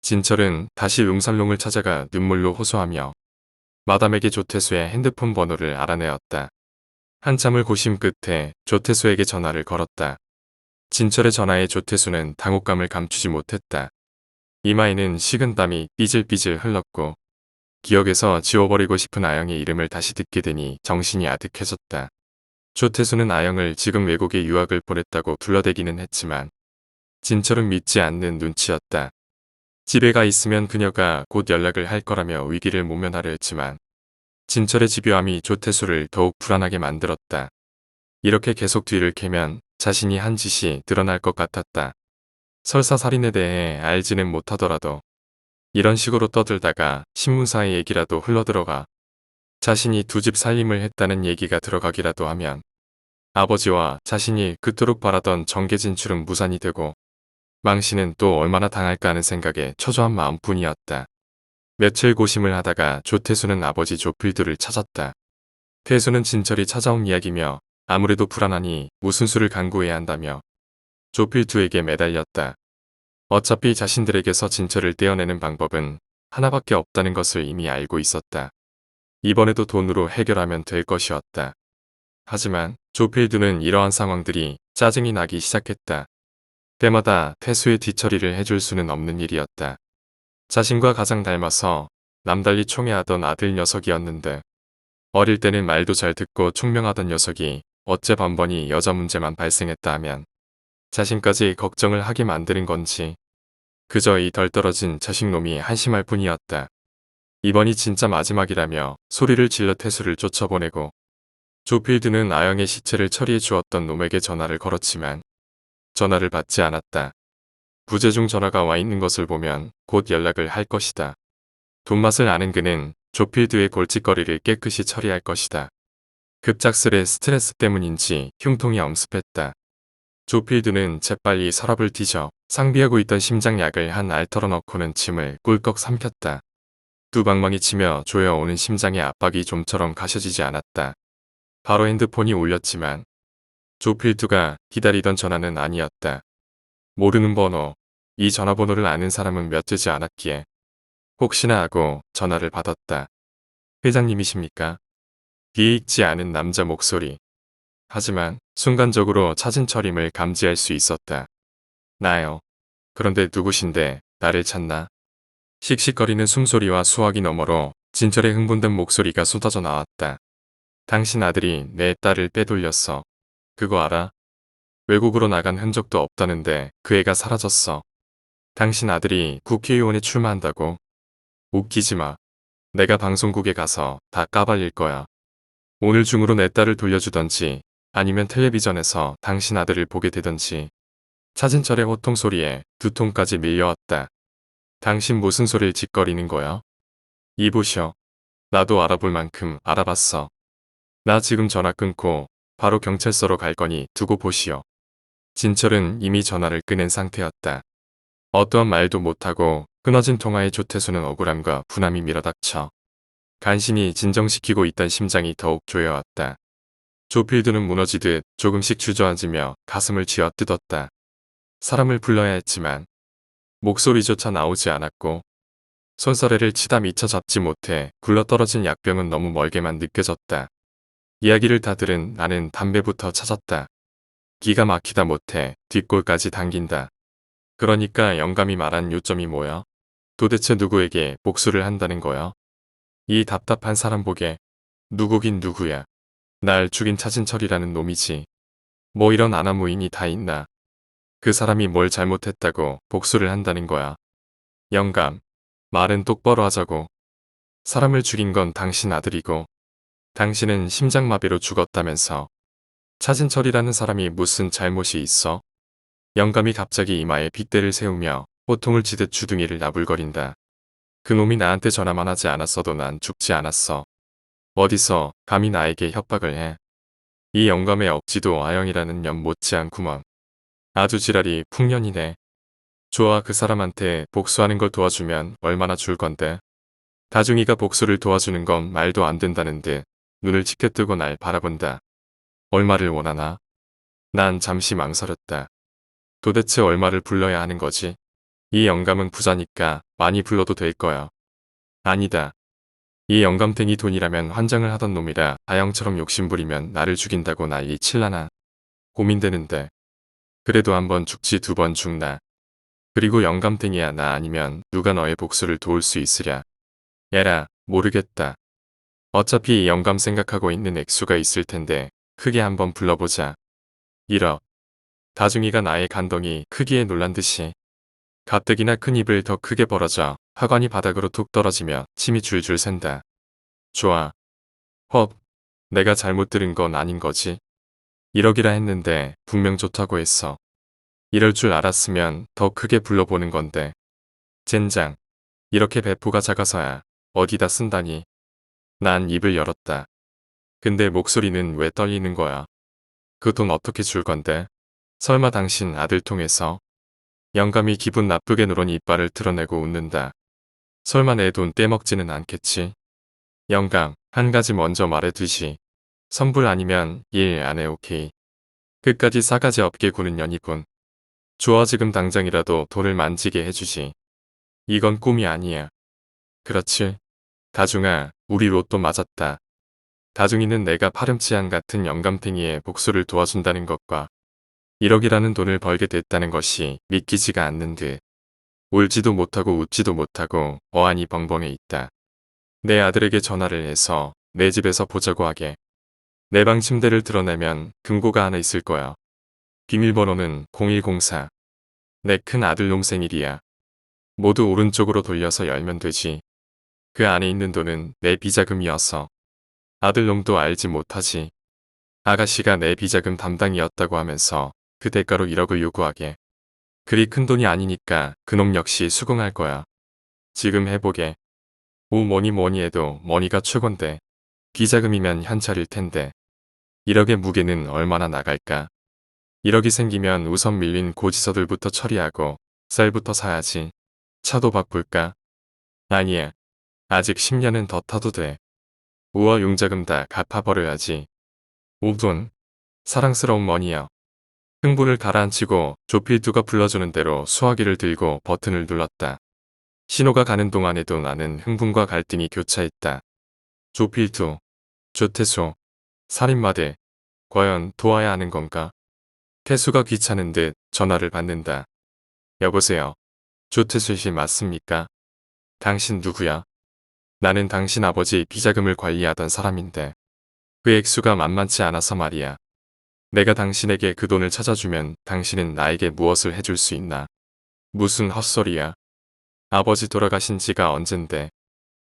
진철은 다시 용살롱을 찾아가 눈물로 호소하며 마담에게 조태수의 핸드폰 번호를 알아내었다. 한참을 고심 끝에 조태수에게 전화를 걸었다. 진철의 전화에 조태수는 당혹감을 감추지 못했다. 이마에는 식은땀이 삐질삐질 흘렀고 기억에서 지워버리고 싶은 아영의 이름을 다시 듣게 되니 정신이 아득해졌다. 조태수는 아영을 지금 외국에 유학을 보냈다고 둘러대기는 했지만 진철은 믿지 않는 눈치였다. 집에 가 있으면 그녀가 곧 연락을 할 거라며 위기를 모면하려 했지만 진철의 집요함이 조태수를 더욱 불안하게 만들었다. 이렇게 계속 뒤를 캐면 자신이 한 짓이 드러날 것 같았다. 설사 살인에 대해 알지는 못하더라도 이런 식으로 떠들다가 신문사의 얘기라도 흘러들어가 자신이 두 집 살림을 했다는 얘기가 들어가기라도 하면 아버지와 자신이 그토록 바라던 정계 진출은 무산이 되고 망신은 또 얼마나 당할까 하는 생각에 초조한 마음뿐이었다. 며칠 고심을 하다가 조태수는 아버지 조필두를 찾았다. 태수는 진철이 찾아온 이야기며 아무래도 불안하니 무슨 수를 강구해야 한다며 조필두에게 매달렸다. 어차피 자신들에게서 진철을 떼어내는 방법은 하나밖에 없다는 것을 이미 알고 있었다. 이번에도 돈으로 해결하면 될 것이었다. 하지만 조필두는 이러한 상황들이 짜증이 나기 시작했다. 때마다 태수의 뒤처리를 해줄 수는 없는 일이었다. 자신과 가장 닮아서 남달리 총애하던 아들 녀석이었는데 어릴 때는 말도 잘 듣고 총명하던 녀석이 어째 번번이 여자 문제만 발생했다 하면 자신까지 걱정을 하게 만드는 건지 그저 이 덜 떨어진 자식놈이 한심할 뿐이었다. 이번이 진짜 마지막이라며 소리를 질러 태수를 쫓아보내고 조필드는 아영의 시체를 처리해 주었던 놈에게 전화를 걸었지만 전화를 받지 않았다. 부재중 전화가 와 있는 것을 보면 곧 연락을 할 것이다. 돈맛을 아는 그는 조필드의 골칫거리를 깨끗이 처리할 것이다. 급작스레 스트레스 때문인지 흉통이 엄습했다. 조필드는 재빨리 서랍을 뒤져 상비하고 있던 심장약을 한 알 털어넣고는 침을 꿀꺽 삼켰다. 두 방망이 치며 조여오는 심장의 압박이 좀처럼 가셔지지 않았다. 바로 핸드폰이 울렸지만 조필두가 기다리던 전화는 아니었다. 모르는 번호, 이 전화번호를 아는 사람은 몇 되지 않았기에 혹시나 하고 전화를 받았다. 회장님이십니까? 귀에 익지 않은 남자 목소리. 하지만 순간적으로 찾은 철임을 감지할 수 있었다. 나요. 그런데 누구신데 나를 찾나? 씩씩거리는 숨소리와 수화기 너머로 진철의 흥분된 목소리가 쏟아져 나왔다. 당신 아들이 내 딸을 빼돌렸어. 그거 알아? 외국으로 나간 흔적도 없다는데 그 애가 사라졌어. 당신 아들이 국회의원에 출마한다고? 웃기지 마. 내가 방송국에 가서 다 까발릴 거야. 오늘 중으로 내 딸을 돌려주던지 아니면 텔레비전에서 당신 아들을 보게 되던지. 차진철의 호통 소리에 두통까지 밀려왔다. 당신 무슨 소리를 짓거리는 거야? 이보셔. 나도 알아볼 만큼 알아봤어. 나 지금 전화 끊고 바로 경찰서로 갈 거니 두고 보시오. 진철은 이미 전화를 끊은 상태였다. 어떠한 말도 못하고 끊어진 통화에 조태수는 억울함과 분함이 밀어닥쳐 간신히 진정시키고 있던 심장이 더욱 조여왔다. 조필드는 무너지듯 조금씩 주저앉으며 가슴을 쥐어뜯었다. 사람을 불러야 했지만 목소리조차 나오지 않았고 손서래를 치다 미처 잡지 못해 굴러떨어진 약병은 너무 멀게만 느껴졌다. 이야기를 다 들은 나는 담배부터 찾았다. 기가 막히다 못해 뒷골까지 당긴다. 그러니까 영감이 말한 요점이 뭐야? 도대체 누구에게 복수를 한다는 거야? 이 답답한 사람 보게 누구긴 누구야. 날 죽인 차진철이라는 놈이지. 뭐 이런 아나무인이 다 있나. 그 사람이 뭘 잘못했다고 복수를 한다는 거야. 영감, 말은 똑바로 하자고. 사람을 죽인 건 당신 아들이고 당신은 심장마비로 죽었다면서. 차진철이라는 사람이 무슨 잘못이 있어? 영감이 갑자기 이마에 빗대를 세우며 호통을 치듯 주둥이를 나불거린다. 그놈이 나한테 전화만 하지 않았어도 난 죽지 않았어. 어디서 감히 나에게 협박을 해. 이 영감의 억지도 아영이라는 년 못지않구먼. 아주 지랄이 풍년이네. 좋아, 그 사람한테 복수하는 걸 도와주면 얼마나 줄 건데. 다중이가 복수를 도와주는 건 말도 안 된다는 듯 눈을 치켜뜨고 날 바라본다. 얼마를 원하나? 난 잠시 망설였다. 도대체 얼마를 불러야 하는 거지? 이 영감은 부자니까 많이 불러도 될 거야. 아니다. 이 영감탱이 돈이라면 환장을 하던 놈이라 아영처럼 욕심부리면 나를 죽인다고 난리 칠라나. 고민되는데. 그래도 한 번 죽지 두 번 죽나. 그리고 영감탱이야 나 아니면 누가 너의 복수를 도울 수 있으랴. 에라, 모르겠다. 어차피 이 영감 생각하고 있는 액수가 있을 텐데 크게 한번 불러보자. 1억. 다중이가 나의 간덩이 크기에 놀란 듯이 가뜩이나 큰 입을 더 크게 벌어져 화관이 바닥으로 툭 떨어지며 침이 줄줄 샌다. 좋아. 헉. 내가 잘못 들은 건 아닌 거지. 1억이라 했는데 분명 좋다고 했어. 이럴 줄 알았으면 더 크게 불러보는 건데. 젠장. 이렇게 배포가 작아서야 어디다 쓴다니. 난 입을 열었다. 근데 목소리는 왜 떨리는 거야? 그 돈 어떻게 줄 건데? 설마 당신 아들 통해서? 영감이 기분 나쁘게 누런 이빨을 드러내고 웃는다. 설마 내 돈 떼먹지는 않겠지? 영감, 한 가지 먼저 말해두시. 선불 아니면 일 안 해 오케이. 끝까지 싸가지 없게 구는 연희군. 좋아 지금 당장이라도 돈을 만지게 해주지. 이건 꿈이 아니야. 그렇지. 다중아, 우리 로또 맞았다. 다중이는 내가 파렴치한 같은 영감탱이의 복수를 도와준다는 것과 1억이라는 돈을 벌게 됐다는 것이 믿기지가 않는 듯. 울지도 못하고 웃지도 못하고 어안이 벙벙해 있다. 내 아들에게 전화를 해서 내 집에서 보자고 하게. 내 방 침대를 드러내면 금고가 하나 있을 거야. 비밀번호는 0104. 내 큰 아들 놈 생일이야. 모두 오른쪽으로 돌려서 열면 되지. 그 안에 있는 돈은 내 비자금이어서. 아들 놈도 알지 못하지. 아가씨가 내 비자금 담당이었다고 하면서 그 대가로 1억을 요구하게. 그리 큰 돈이 아니니까 그놈 역시 수긍할 거야. 지금 해보게. 뭐니 뭐니 해도 머니가 최곤데. 비자금이면 현찰일 텐데. 1억의 무게는 얼마나 나갈까? 1억이 생기면 우선 밀린 고지서들부터 처리하고 쌀부터 사야지. 차도 바꿀까? 아니야. 아직 10년은 더 타도 돼. 우와 용자금 다 갚아버려야지. 우돈. 사랑스러운 머니여. 흥분을 가라앉히고 조필두가 불러주는 대로 수화기를 들고 버튼을 눌렀다. 신호가 가는 동안에도 나는 흥분과 갈등이 교차했다. 조필두. 조태수. 살인마들. 과연 도와야 하는 건가? 태수가 귀찮은 듯 전화를 받는다. 여보세요. 조태수 씨 맞습니까? 당신 누구야? 나는 당신 아버지 비자금을 관리하던 사람인데 그 액수가 만만치 않아서 말이야. 내가 당신에게 그 돈을 찾아주면 당신은 나에게 무엇을 해줄 수 있나? 무슨 헛소리야. 아버지 돌아가신 지가 언젠데.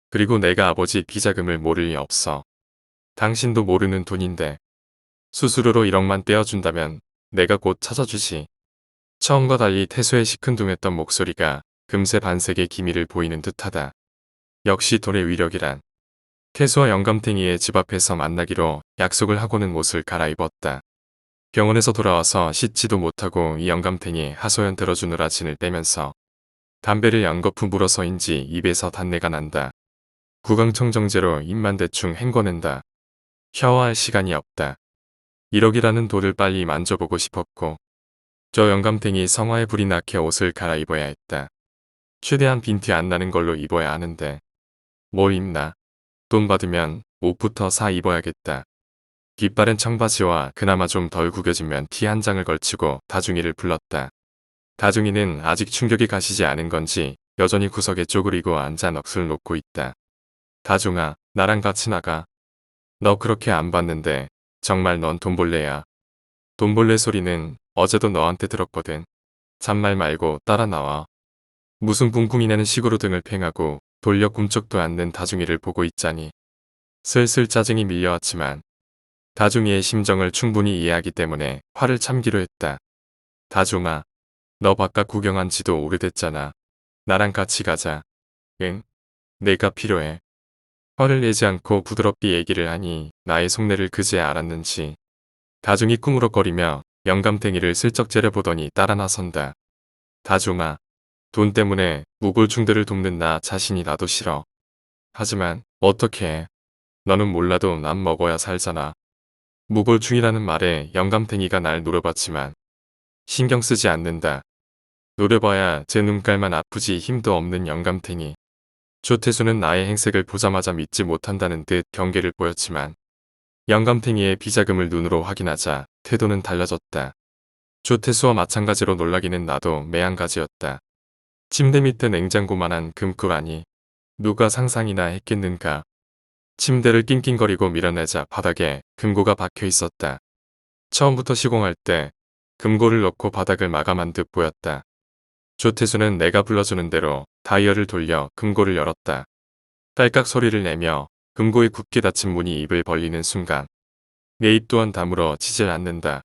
그리고 내가 아버지 비자금을 모를 리 없어. 당신도 모르는 돈인데. 수수료로 1억만 떼어준다면 내가 곧 찾아주지. 처음과 달리 태수의 시큰둥했던 목소리가 금세 반색의 기미를 보이는 듯하다. 역시 돈의 위력이란. 태수와 영감탱이의 집 앞에서 만나기로 약속을 하고는 옷을 갈아입었다. 병원에서 돌아와서 씻지도 못하고 이 영감탱이 하소연 들어주느라 진을 빼면서 담배를 연거푸 물어서인지 입에서 단내가 난다. 구강청정제로 입만 대충 헹궈낸다. 샤워할 시간이 없다. 1억이라는 돌을 빨리 만져보고 싶었고 저 영감탱이 성화에 불이 나게 옷을 갈아입어야 했다. 최대한 빈티 안 나는 걸로 입어야 하는데 뭘 입나? 돈 받으면 옷부터 사 입어야겠다. 깃바랜 청바지와 그나마 좀 덜 구겨지면 티 한 장을 걸치고 다중이를 불렀다. 다중이는 아직 충격이 가시지 않은 건지 여전히 구석에 쪼그리고 앉아 넋을 놓고 있다. 다중아, 나랑 같이 나가. 너 그렇게 안 봤는데 정말 넌 돈벌레야. 돈벌레 소리는 어제도 너한테 들었거든. 잔말 말고 따라 나와. 무슨 붕붕이내는 식으로 등을 팽하고 돌려 꿈쩍도 않는 다중이를 보고 있자니. 슬슬 짜증이 밀려왔지만 다중이의 심정을 충분히 이해하기 때문에 화를 참기로 했다. 다중아, 너 바깥 구경한 지도 오래됐잖아. 나랑 같이 가자. 응? 내가 필요해. 화를 내지 않고 부드럽게 얘기를 하니 나의 속내를 그제야 알았는지 다중이 꾸무럭거리며 영감탱이를 슬쩍 째려보더니 따라 나선다. 다중아, 돈 때문에 무골충들을 돕는 나 자신이 나도 싫어. 하지만 어떻게 해. 너는 몰라도 난 먹어야 살잖아. 무골충이라는 말에 영감탱이가 날 노려봤지만 신경 쓰지 않는다. 노려봐야 제 눈깔만 아프지 힘도 없는 영감탱이. 조태수는 나의 행색을 보자마자 믿지 못한다는 듯 경계를 보였지만 영감탱이의 비자금을 눈으로 확인하자 태도는 달라졌다. 조태수와 마찬가지로 놀라기는 나도 매한가지였다. 침대 밑에 냉장고만한 금굴 아니 누가 상상이나 했겠는가. 침대를 낑낑거리고 밀어내자 바닥에 금고가 박혀 있었다. 처음부터 시공할 때 금고를 넣고 바닥을 마감한 듯 보였다. 조태수는 내가 불러주는 대로 다이얼을 돌려 금고를 열었다. 딸깍 소리를 내며 금고에 굳게 닫힌 문이 입을 벌리는 순간 내 입 또한 다물어지질 않는다.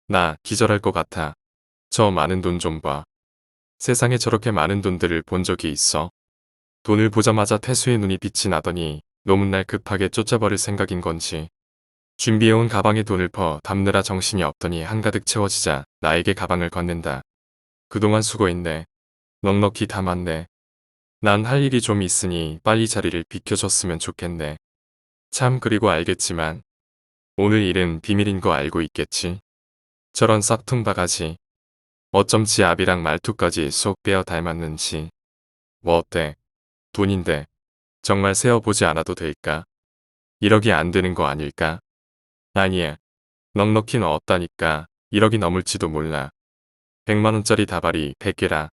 나 기절할 것 같아. 저 많은 돈 좀 봐. 세상에 저렇게 많은 돈들을 본 적이 있어? 돈을 보자마자 태수의 눈이 빛이 나더니 놈은 날 급하게 쫓아버릴 생각인 건지 준비해온 가방에 돈을 퍼 담느라 정신이 없더니 한가득 채워지자 나에게 가방을 건넨다. 그동안 수고했네. 넉넉히 담았네. 난 할 일이 좀 있으니 빨리 자리를 비켜줬으면 좋겠네. 참 그리고 알겠지만 오늘 일은 비밀인 거 알고 있겠지. 저런 싹퉁 바가지. 어쩜 지 아비랑 말투까지 쏙 빼어 닮았는지. 뭐 어때? 돈인데 정말 세어보지 않아도 될까? 1억이 안 되는 거 아닐까? 아니야. 넉넉히 넣었다니까 1억이 넘을지도 몰라. 100만원짜리 다발이 100개라.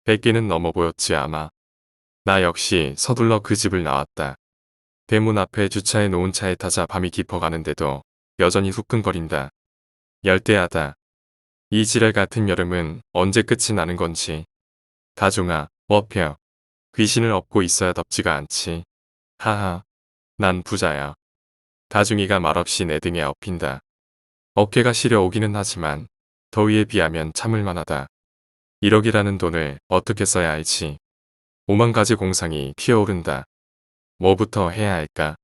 100개는 넘어 보였지 아마. 나 역시 서둘러 그 집을 나왔다. 대문 앞에 주차해 놓은 차에 타자 밤이 깊어가는데도 여전히 후끈거린다. 열대야다. 이 지랄 같은 여름은 언제 끝이 나는 건지. 다중아, 워펴. 귀신을 업고 있어야 덥지가 않지. 하하. 난 부자야. 다중이가 말없이 내 등에 엎인다. 어깨가 시려오기는 하지만 더위에 비하면 참을 만하다. 1억이라는 돈을 어떻게 써야 할지. 5만 가지 공상이 피어오른다. 뭐부터 해야 할까?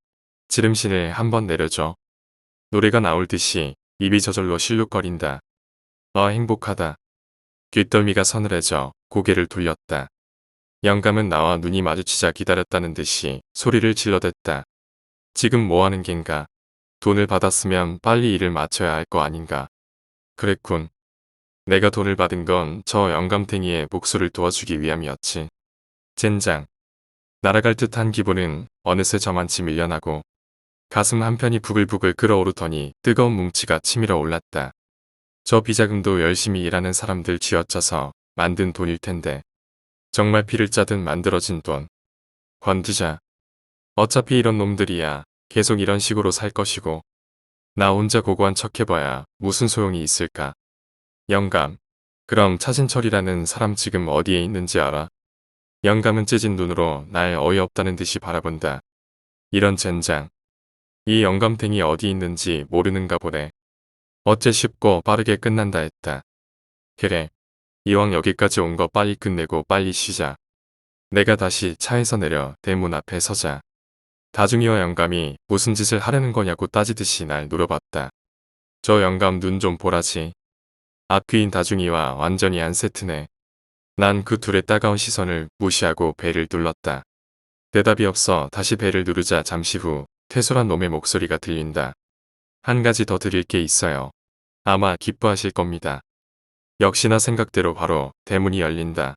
지름신을 한번 내려줘. 노래가 나올 듯이 입이 저절로 실룩거린다. 행복하다. 귓덜미가 서늘해져 고개를 돌렸다. 영감은 나와 눈이 마주치자 기다렸다는 듯이 소리를 질러댔다. 지금 뭐하는 겐가? 돈을 받았으면 빨리 일을 마쳐야 할 거 아닌가? 그랬군. 내가 돈을 받은 건 저 영감탱이의 복수를 도와주기 위함이었지. 젠장. 날아갈 듯한 기분은 어느새 저만치 밀려나고 가슴 한편이 부글부글 끓어오르더니 뜨거운 뭉치가 치밀어 올랐다. 저 비자금도 열심히 일하는 사람들 쥐어짜서 만든 돈일 텐데 정말 피를 짜듯 만들어진 돈. 관두자. 어차피 이런 놈들이야 계속 이런 식으로 살 것이고 나 혼자 고고한 척 해봐야 무슨 소용이 있을까. 영감. 그럼 차진철이라는 사람 지금 어디에 있는지 알아? 영감은 째진 눈으로 날 어이없다는 듯이 바라본다. 이런 젠장. 이 영감탱이 어디 있는지 모르는가 보네. 어째 쉽고 빠르게 끝난다 했다. 그래. 이왕 여기까지 온 거 빨리 끝내고 빨리 쉬자. 내가 다시 차에서 내려 대문 앞에 서자. 다중이와 영감이 무슨 짓을 하려는 거냐고 따지듯이 날 노려봤다. 저 영감 눈 좀 보라지. 앞귀인 다중이와 완전히 한 세트네. 난 그 둘의 따가운 시선을 무시하고 벨을 눌렀다. 대답이 없어 다시 벨을 누르자 잠시 후 퇴솔한 놈의 목소리가 들린다. 한 가지 더 드릴 게 있어요. 아마 기뻐하실 겁니다. 역시나 생각대로 바로 대문이 열린다.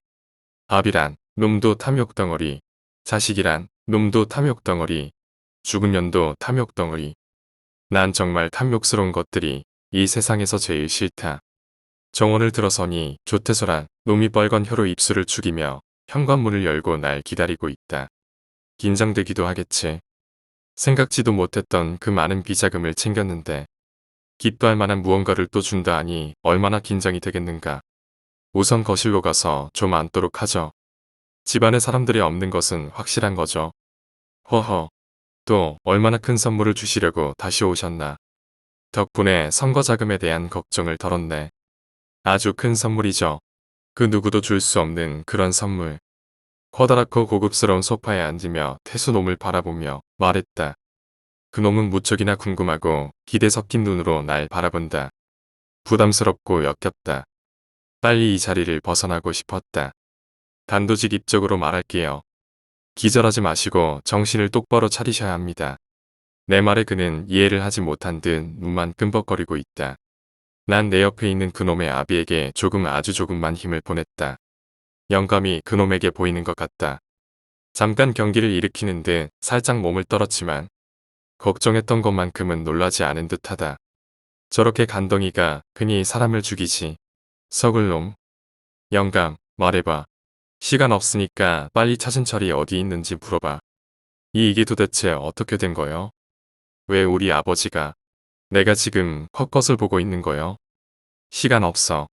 밥이란 놈도 탐욕덩어리. 자식이란 놈도 탐욕덩어리. 죽은 년도 탐욕덩어리. 난 정말 탐욕스러운 것들이 이 세상에서 제일 싫다. 정원을 들어서니 조태소란 놈이 빨간 혀로 입술을 죽이며 현관문을 열고 날 기다리고 있다. 긴장되기도 하겠지. 생각지도 못했던 그 많은 비자금을 챙겼는데 기뻐할 만한 무언가를 또 준다 하니 얼마나 긴장이 되겠는가. 우선 거실로 가서 좀 앉도록 하죠. 집안에 사람들이 없는 것은 확실한 거죠. 허허. 또 얼마나 큰 선물을 주시려고 다시 오셨나. 덕분에 선거 자금에 대한 걱정을 덜었네. 아주 큰 선물이죠. 그 누구도 줄 수 없는 그런 선물. 커다랗고 고급스러운 소파에 앉으며 태수놈을 바라보며 말했다. 그놈은 무척이나 궁금하고 기대 섞인 눈으로 날 바라본다. 부담스럽고 역겹다. 빨리 이 자리를 벗어나고 싶었다. 단도직입적으로 말할게요. 기절하지 마시고 정신을 똑바로 차리셔야 합니다. 내 말에 그는 이해를 하지 못한 듯 눈만 끔벅거리고 있다. 난 내 옆에 있는 그놈의 아비에게 아주 조금만 힘을 보냈다. 영감이 그놈에게 보이는 것 같다. 잠깐 경기를 일으키는 듯 살짝 몸을 떨었지만 걱정했던 것만큼은 놀라지 않은 듯하다. 저렇게 간덩이가 흔히 사람을 죽이지. 썩을 놈. 영감, 말해봐. 시간 없으니까 빨리 차진철이 어디 있는지 물어봐. 이게 도대체 어떻게 된 거요? 왜 우리 아버지가 내가 지금 헛것을 보고 있는 거요? 시간 없어.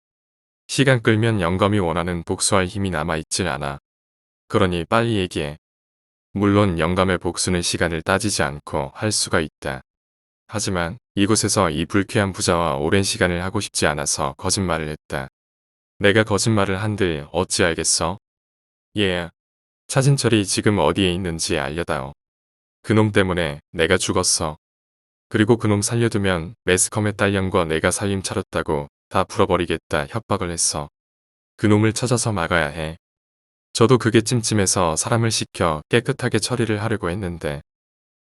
시간 끌면 영감이 원하는 복수할 힘이 남아있질 않아. 그러니 빨리 얘기해. 물론 영감의 복수는 시간을 따지지 않고 할 수가 있다. 하지만 이곳에서 이 불쾌한 부자와 오랜 시간을 하고 싶지 않아서 거짓말을 했다. 내가 거짓말을 한들 어찌 알겠어? 예. 차진철이 지금 어디에 있는지 알려다오. 그놈 때문에 내가 죽었어. 그리고 그놈 살려두면 매스컴의 딸년과 내가 살림 차렸다고 다 풀어버리겠다 협박을 했어. 그놈을 찾아서 막아야 해. 저도 그게 찜찜해서 사람을 시켜 깨끗하게 처리를 하려고 했는데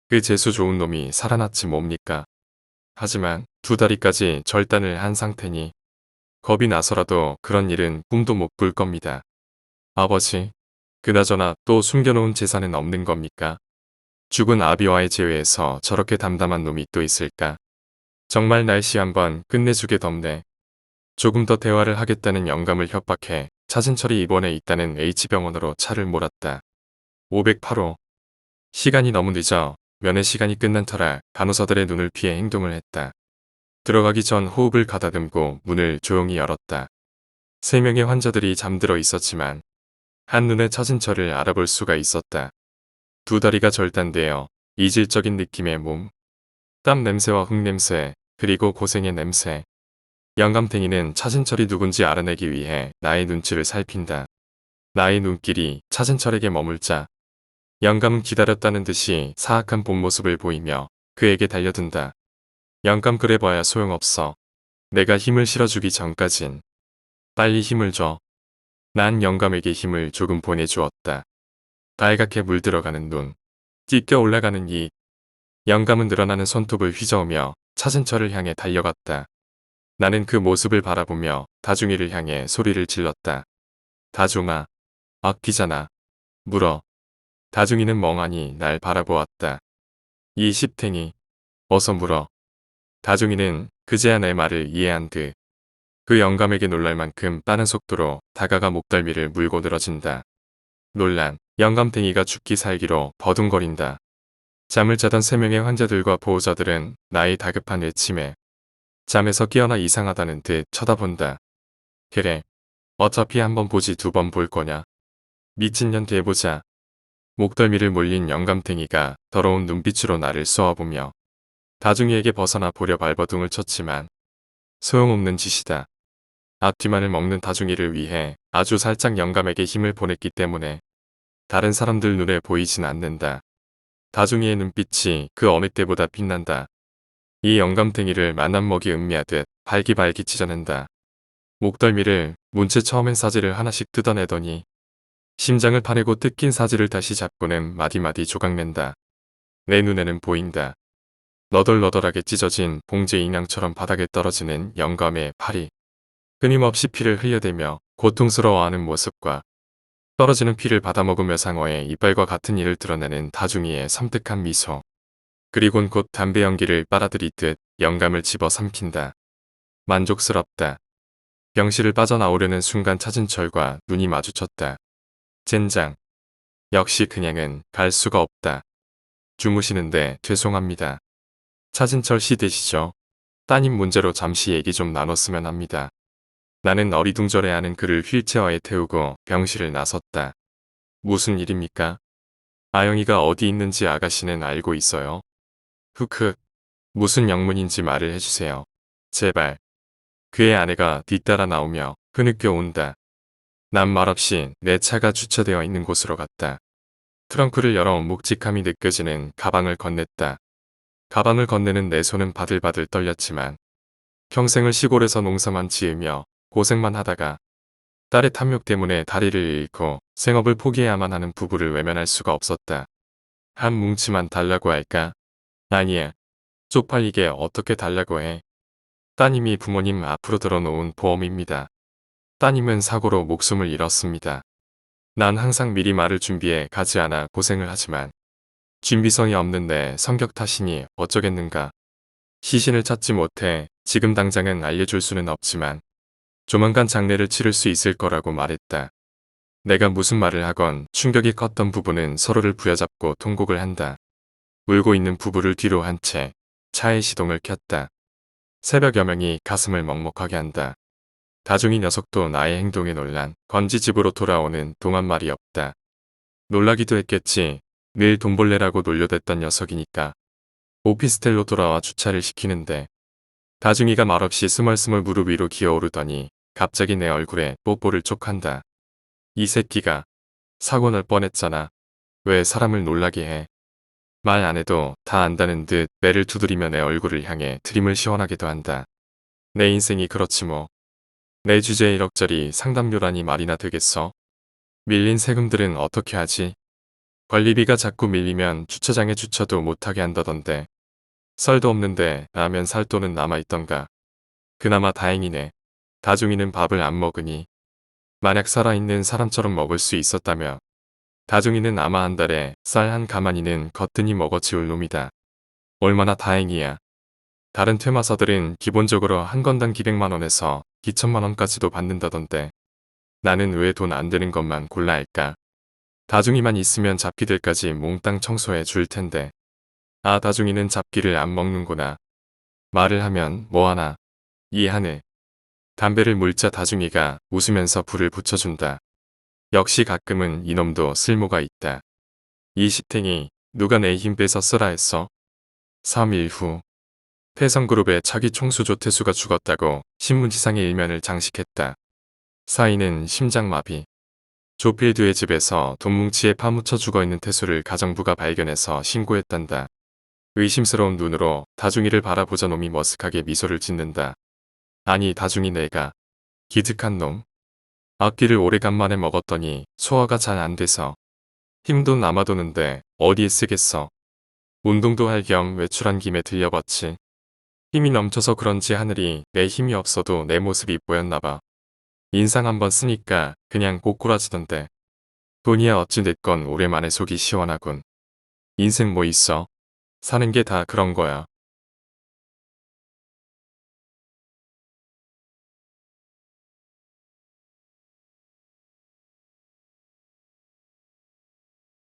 그 재수 좋은 놈이 살아났지 뭡니까. 하지만 2다리까지 절단을 한 상태니 겁이 나서라도 그런 일은 꿈도 못 꿀 겁니다. 아버지, 그나저나 또 숨겨놓은 재산은 없는 겁니까? 죽은 아비와의 제외에서 저렇게 담담한 놈이 또 있을까? 정말 날씨 한번 끝내주게 덥네. 조금 더 대화를 하겠다는 영감을 협박해 차진철이 입원해 있다는 H병원으로 차를 몰았다. 508호. 시간이 너무 늦어 면회 시간이 끝난 터라 간호사들의 눈을 피해 행동을 했다. 들어가기 전 호흡을 가다듬고 문을 조용히 열었다. 3명의 환자들이 잠들어 있었지만 한눈에 차진철을 알아볼 수가 있었다. 2다리가 절단되어 이질적인 느낌의 몸, 땀 냄새와 흙 냄새, 그리고 고생의 냄새. 영감탱이는 차진철이 누군지 알아내기 위해 나의 눈치를 살핀다. 나의 눈길이 차진철에게 머물자 영감은 기다렸다는 듯이 사악한 본 모습을 보이며 그에게 달려든다. 영감 그래 봐야 소용없어. 내가 힘을 실어주기 전까진. 빨리 힘을 줘. 난 영감에게 힘을 조금 보내주었다. 빨갛게 물들어가는 눈, 찢겨 올라가는 입. 영감은 늘어나는 손톱을 휘저으며 차진철을 향해 달려갔다. 나는 그 모습을 바라보며 다중이를 향해 소리를 질렀다. 다중아, 아끼잖아. 물어. 다중이는 멍하니 날 바라보았다. 이 십탱이, 어서 물어. 다중이는 그제야 내 말을 이해한 그 영감에게 놀랄 만큼 빠른 속도로 다가가 목덜미를 물고 늘어진다. 놀란 영감탱이가 죽기 살기로 버둥거린다. 잠을 자던 3명의 환자들과 보호자들은 나의 다급한 외침에 잠에서 깨어나 이상하다는 듯 쳐다본다. 그래, 어차피 한번 보지 2번 볼 거냐. 미친년 돼보자. 목덜미를 몰린 영감탱이가 더러운 눈빛으로 나를 쏘아보며 다중이에게 벗어나 보려 발버둥을 쳤지만 소용없는 짓이다. 앞뒤만을 먹는 다중이를 위해 아주 살짝 영감에게 힘을 보냈기 때문에 다른 사람들 눈에 보이진 않는다. 다중이의 눈빛이 그 어느 때보다 빛난다. 이 영감탱이를 만난먹이 음미하듯 발기발기 찢어낸다. 목덜미를 문채 처음엔 사지를 하나씩 뜯어내더니 심장을 파내고 뜯긴 사지를 다시 잡고는 마디마디 조각낸다. 내 눈에는 보인다. 너덜너덜하게 찢어진 봉제 인양처럼 바닥에 떨어지는 영감의 팔이 끊임없이 피를 흘려대며 고통스러워하는 모습과 떨어지는 피를 받아먹으며 상어의 이빨과 같은 이를 드러내는 다중이의 섬뜩한 미소. 그리곤 곧 담배 연기를 빨아들이듯 영감을 집어 삼킨다. 만족스럽다. 병실을 빠져나오려는 순간 차진철과 눈이 마주쳤다. 젠장. 역시 그냥은 갈 수가 없다. 주무시는데 죄송합니다. 차진철 씨 되시죠? 따님 문제로 잠시 얘기 좀 나눴으면 합니다. 나는 어리둥절해하는 그를 휠체어에 태우고 병실을 나섰다. 무슨 일입니까? 아영이가 어디 있는지 아가씨는 알고 있어요? 흑흑. 무슨 영문인지 말을 해주세요. 제발. 그의 아내가 뒤따라 나오며 흐느껴 온다. 난 말없이 내 차가 주차되어 있는 곳으로 갔다. 트렁크를 열어 묵직함이 느껴지는 가방을 건넸다. 가방을 건네는 내 손은 바들바들 떨렸지만 평생을 시골에서 농사만 지으며 고생만 하다가 딸의 탐욕 때문에 다리를 잃고 생업을 포기해야만 하는 부부를 외면할 수가 없었다. 한 뭉치만 달라고 할까? 아니야. 쪽팔리게 어떻게 달라고 해. 따님이 부모님 앞으로 들어놓은 보험입니다. 따님은 사고로 목숨을 잃었습니다. 난 항상 미리 말을 준비해 가지 않아 고생을 하지만 준비성이 없는 내 성격 탓이니 어쩌겠는가. 시신을 찾지 못해 지금 당장은 알려줄 수는 없지만 조만간 장례를 치를 수 있을 거라고 말했다. 내가 무슨 말을 하건 충격이 컸던 부부는 서로를 부여잡고 통곡을 한다. 울고 있는 부부를 뒤로 한 채 차의 시동을 켰다. 새벽 여명이 가슴을 먹먹하게 한다. 다중이 녀석도 나의 행동에 놀란 건지 집으로 돌아오는 동안 말이 없다. 놀라기도 했겠지. 늘 돈벌레라고 놀려댔던 녀석이니까. 오피스텔로 돌아와 주차를 시키는데 다중이가 말없이 스멀스멀 무릎 위로 기어오르더니 갑자기 내 얼굴에 뽀뽀를 쪽 한다. 이 새끼가 사고 날 뻔했잖아. 왜 사람을 놀라게 해. 말 안 해도 다 안다는 듯 매를 두드리며 내 얼굴을 향해 드림을 시원하게도 한다. 내 인생이 그렇지 뭐. 내 주제에 이럭저리 상담료라니 말이나 되겠어. 밀린 세금들은 어떻게 하지? 관리비가 자꾸 밀리면 주차장에 주차도 못하게 한다던데. 쌀도 없는데 라면 살 돈은 남아있던가. 그나마 다행이네. 다중이는 밥을 안 먹으니. 만약 살아있는 사람처럼 먹을 수 있었다며. 다중이는 아마 한 달에 쌀 한 가마니는 거뜬히 먹어치울 놈이다. 얼마나 다행이야. 다른 퇴마사들은 기본적으로 한 건당 기백만 원에서 기천만 원까지도 받는다던데. 나는 왜 돈 안 되는 것만 골라 할까? 다중이만 있으면 잡기들까지 몽땅 청소해 줄 텐데. 아, 다중이는 잡기를 안 먹는구나. 말을 하면 뭐하나. 이해하네. 담배를 물자 다중이가 웃으면서 불을 붙여준다. 역시 가끔은 이놈도 쓸모가 있다. 이 시탱이 누가 내 힘 빼서 쓰라 했어? 3일 후 태성그룹의 차기 총수 조태수가 죽었다고 신문지상의 일면을 장식했다. 사인은 심장마비. 조필두의 집에서 돈뭉치에 파묻혀 죽어있는 태수를 가정부가 발견해서 신고했단다. 의심스러운 눈으로 다중이를 바라보자 놈이 머쓱하게 미소를 짓는다. 아니 다중이 내가 기특한 놈. 악기를 오래간만에 먹었더니 소화가 잘 안 돼서 힘도 남아도는데 어디에 쓰겠어. 운동도 할 겸 외출한 김에 들려봤지. 힘이 넘쳐서 그런지 하늘이 내 힘이 없어도 내 모습이 보였나봐. 인상 한번 쓰니까 그냥 꼬꾸라지던데. 돈이야 어찌 됐건 오랜만에 속이 시원하군. 인생 뭐 있어? 사는 게 다 그런 거야.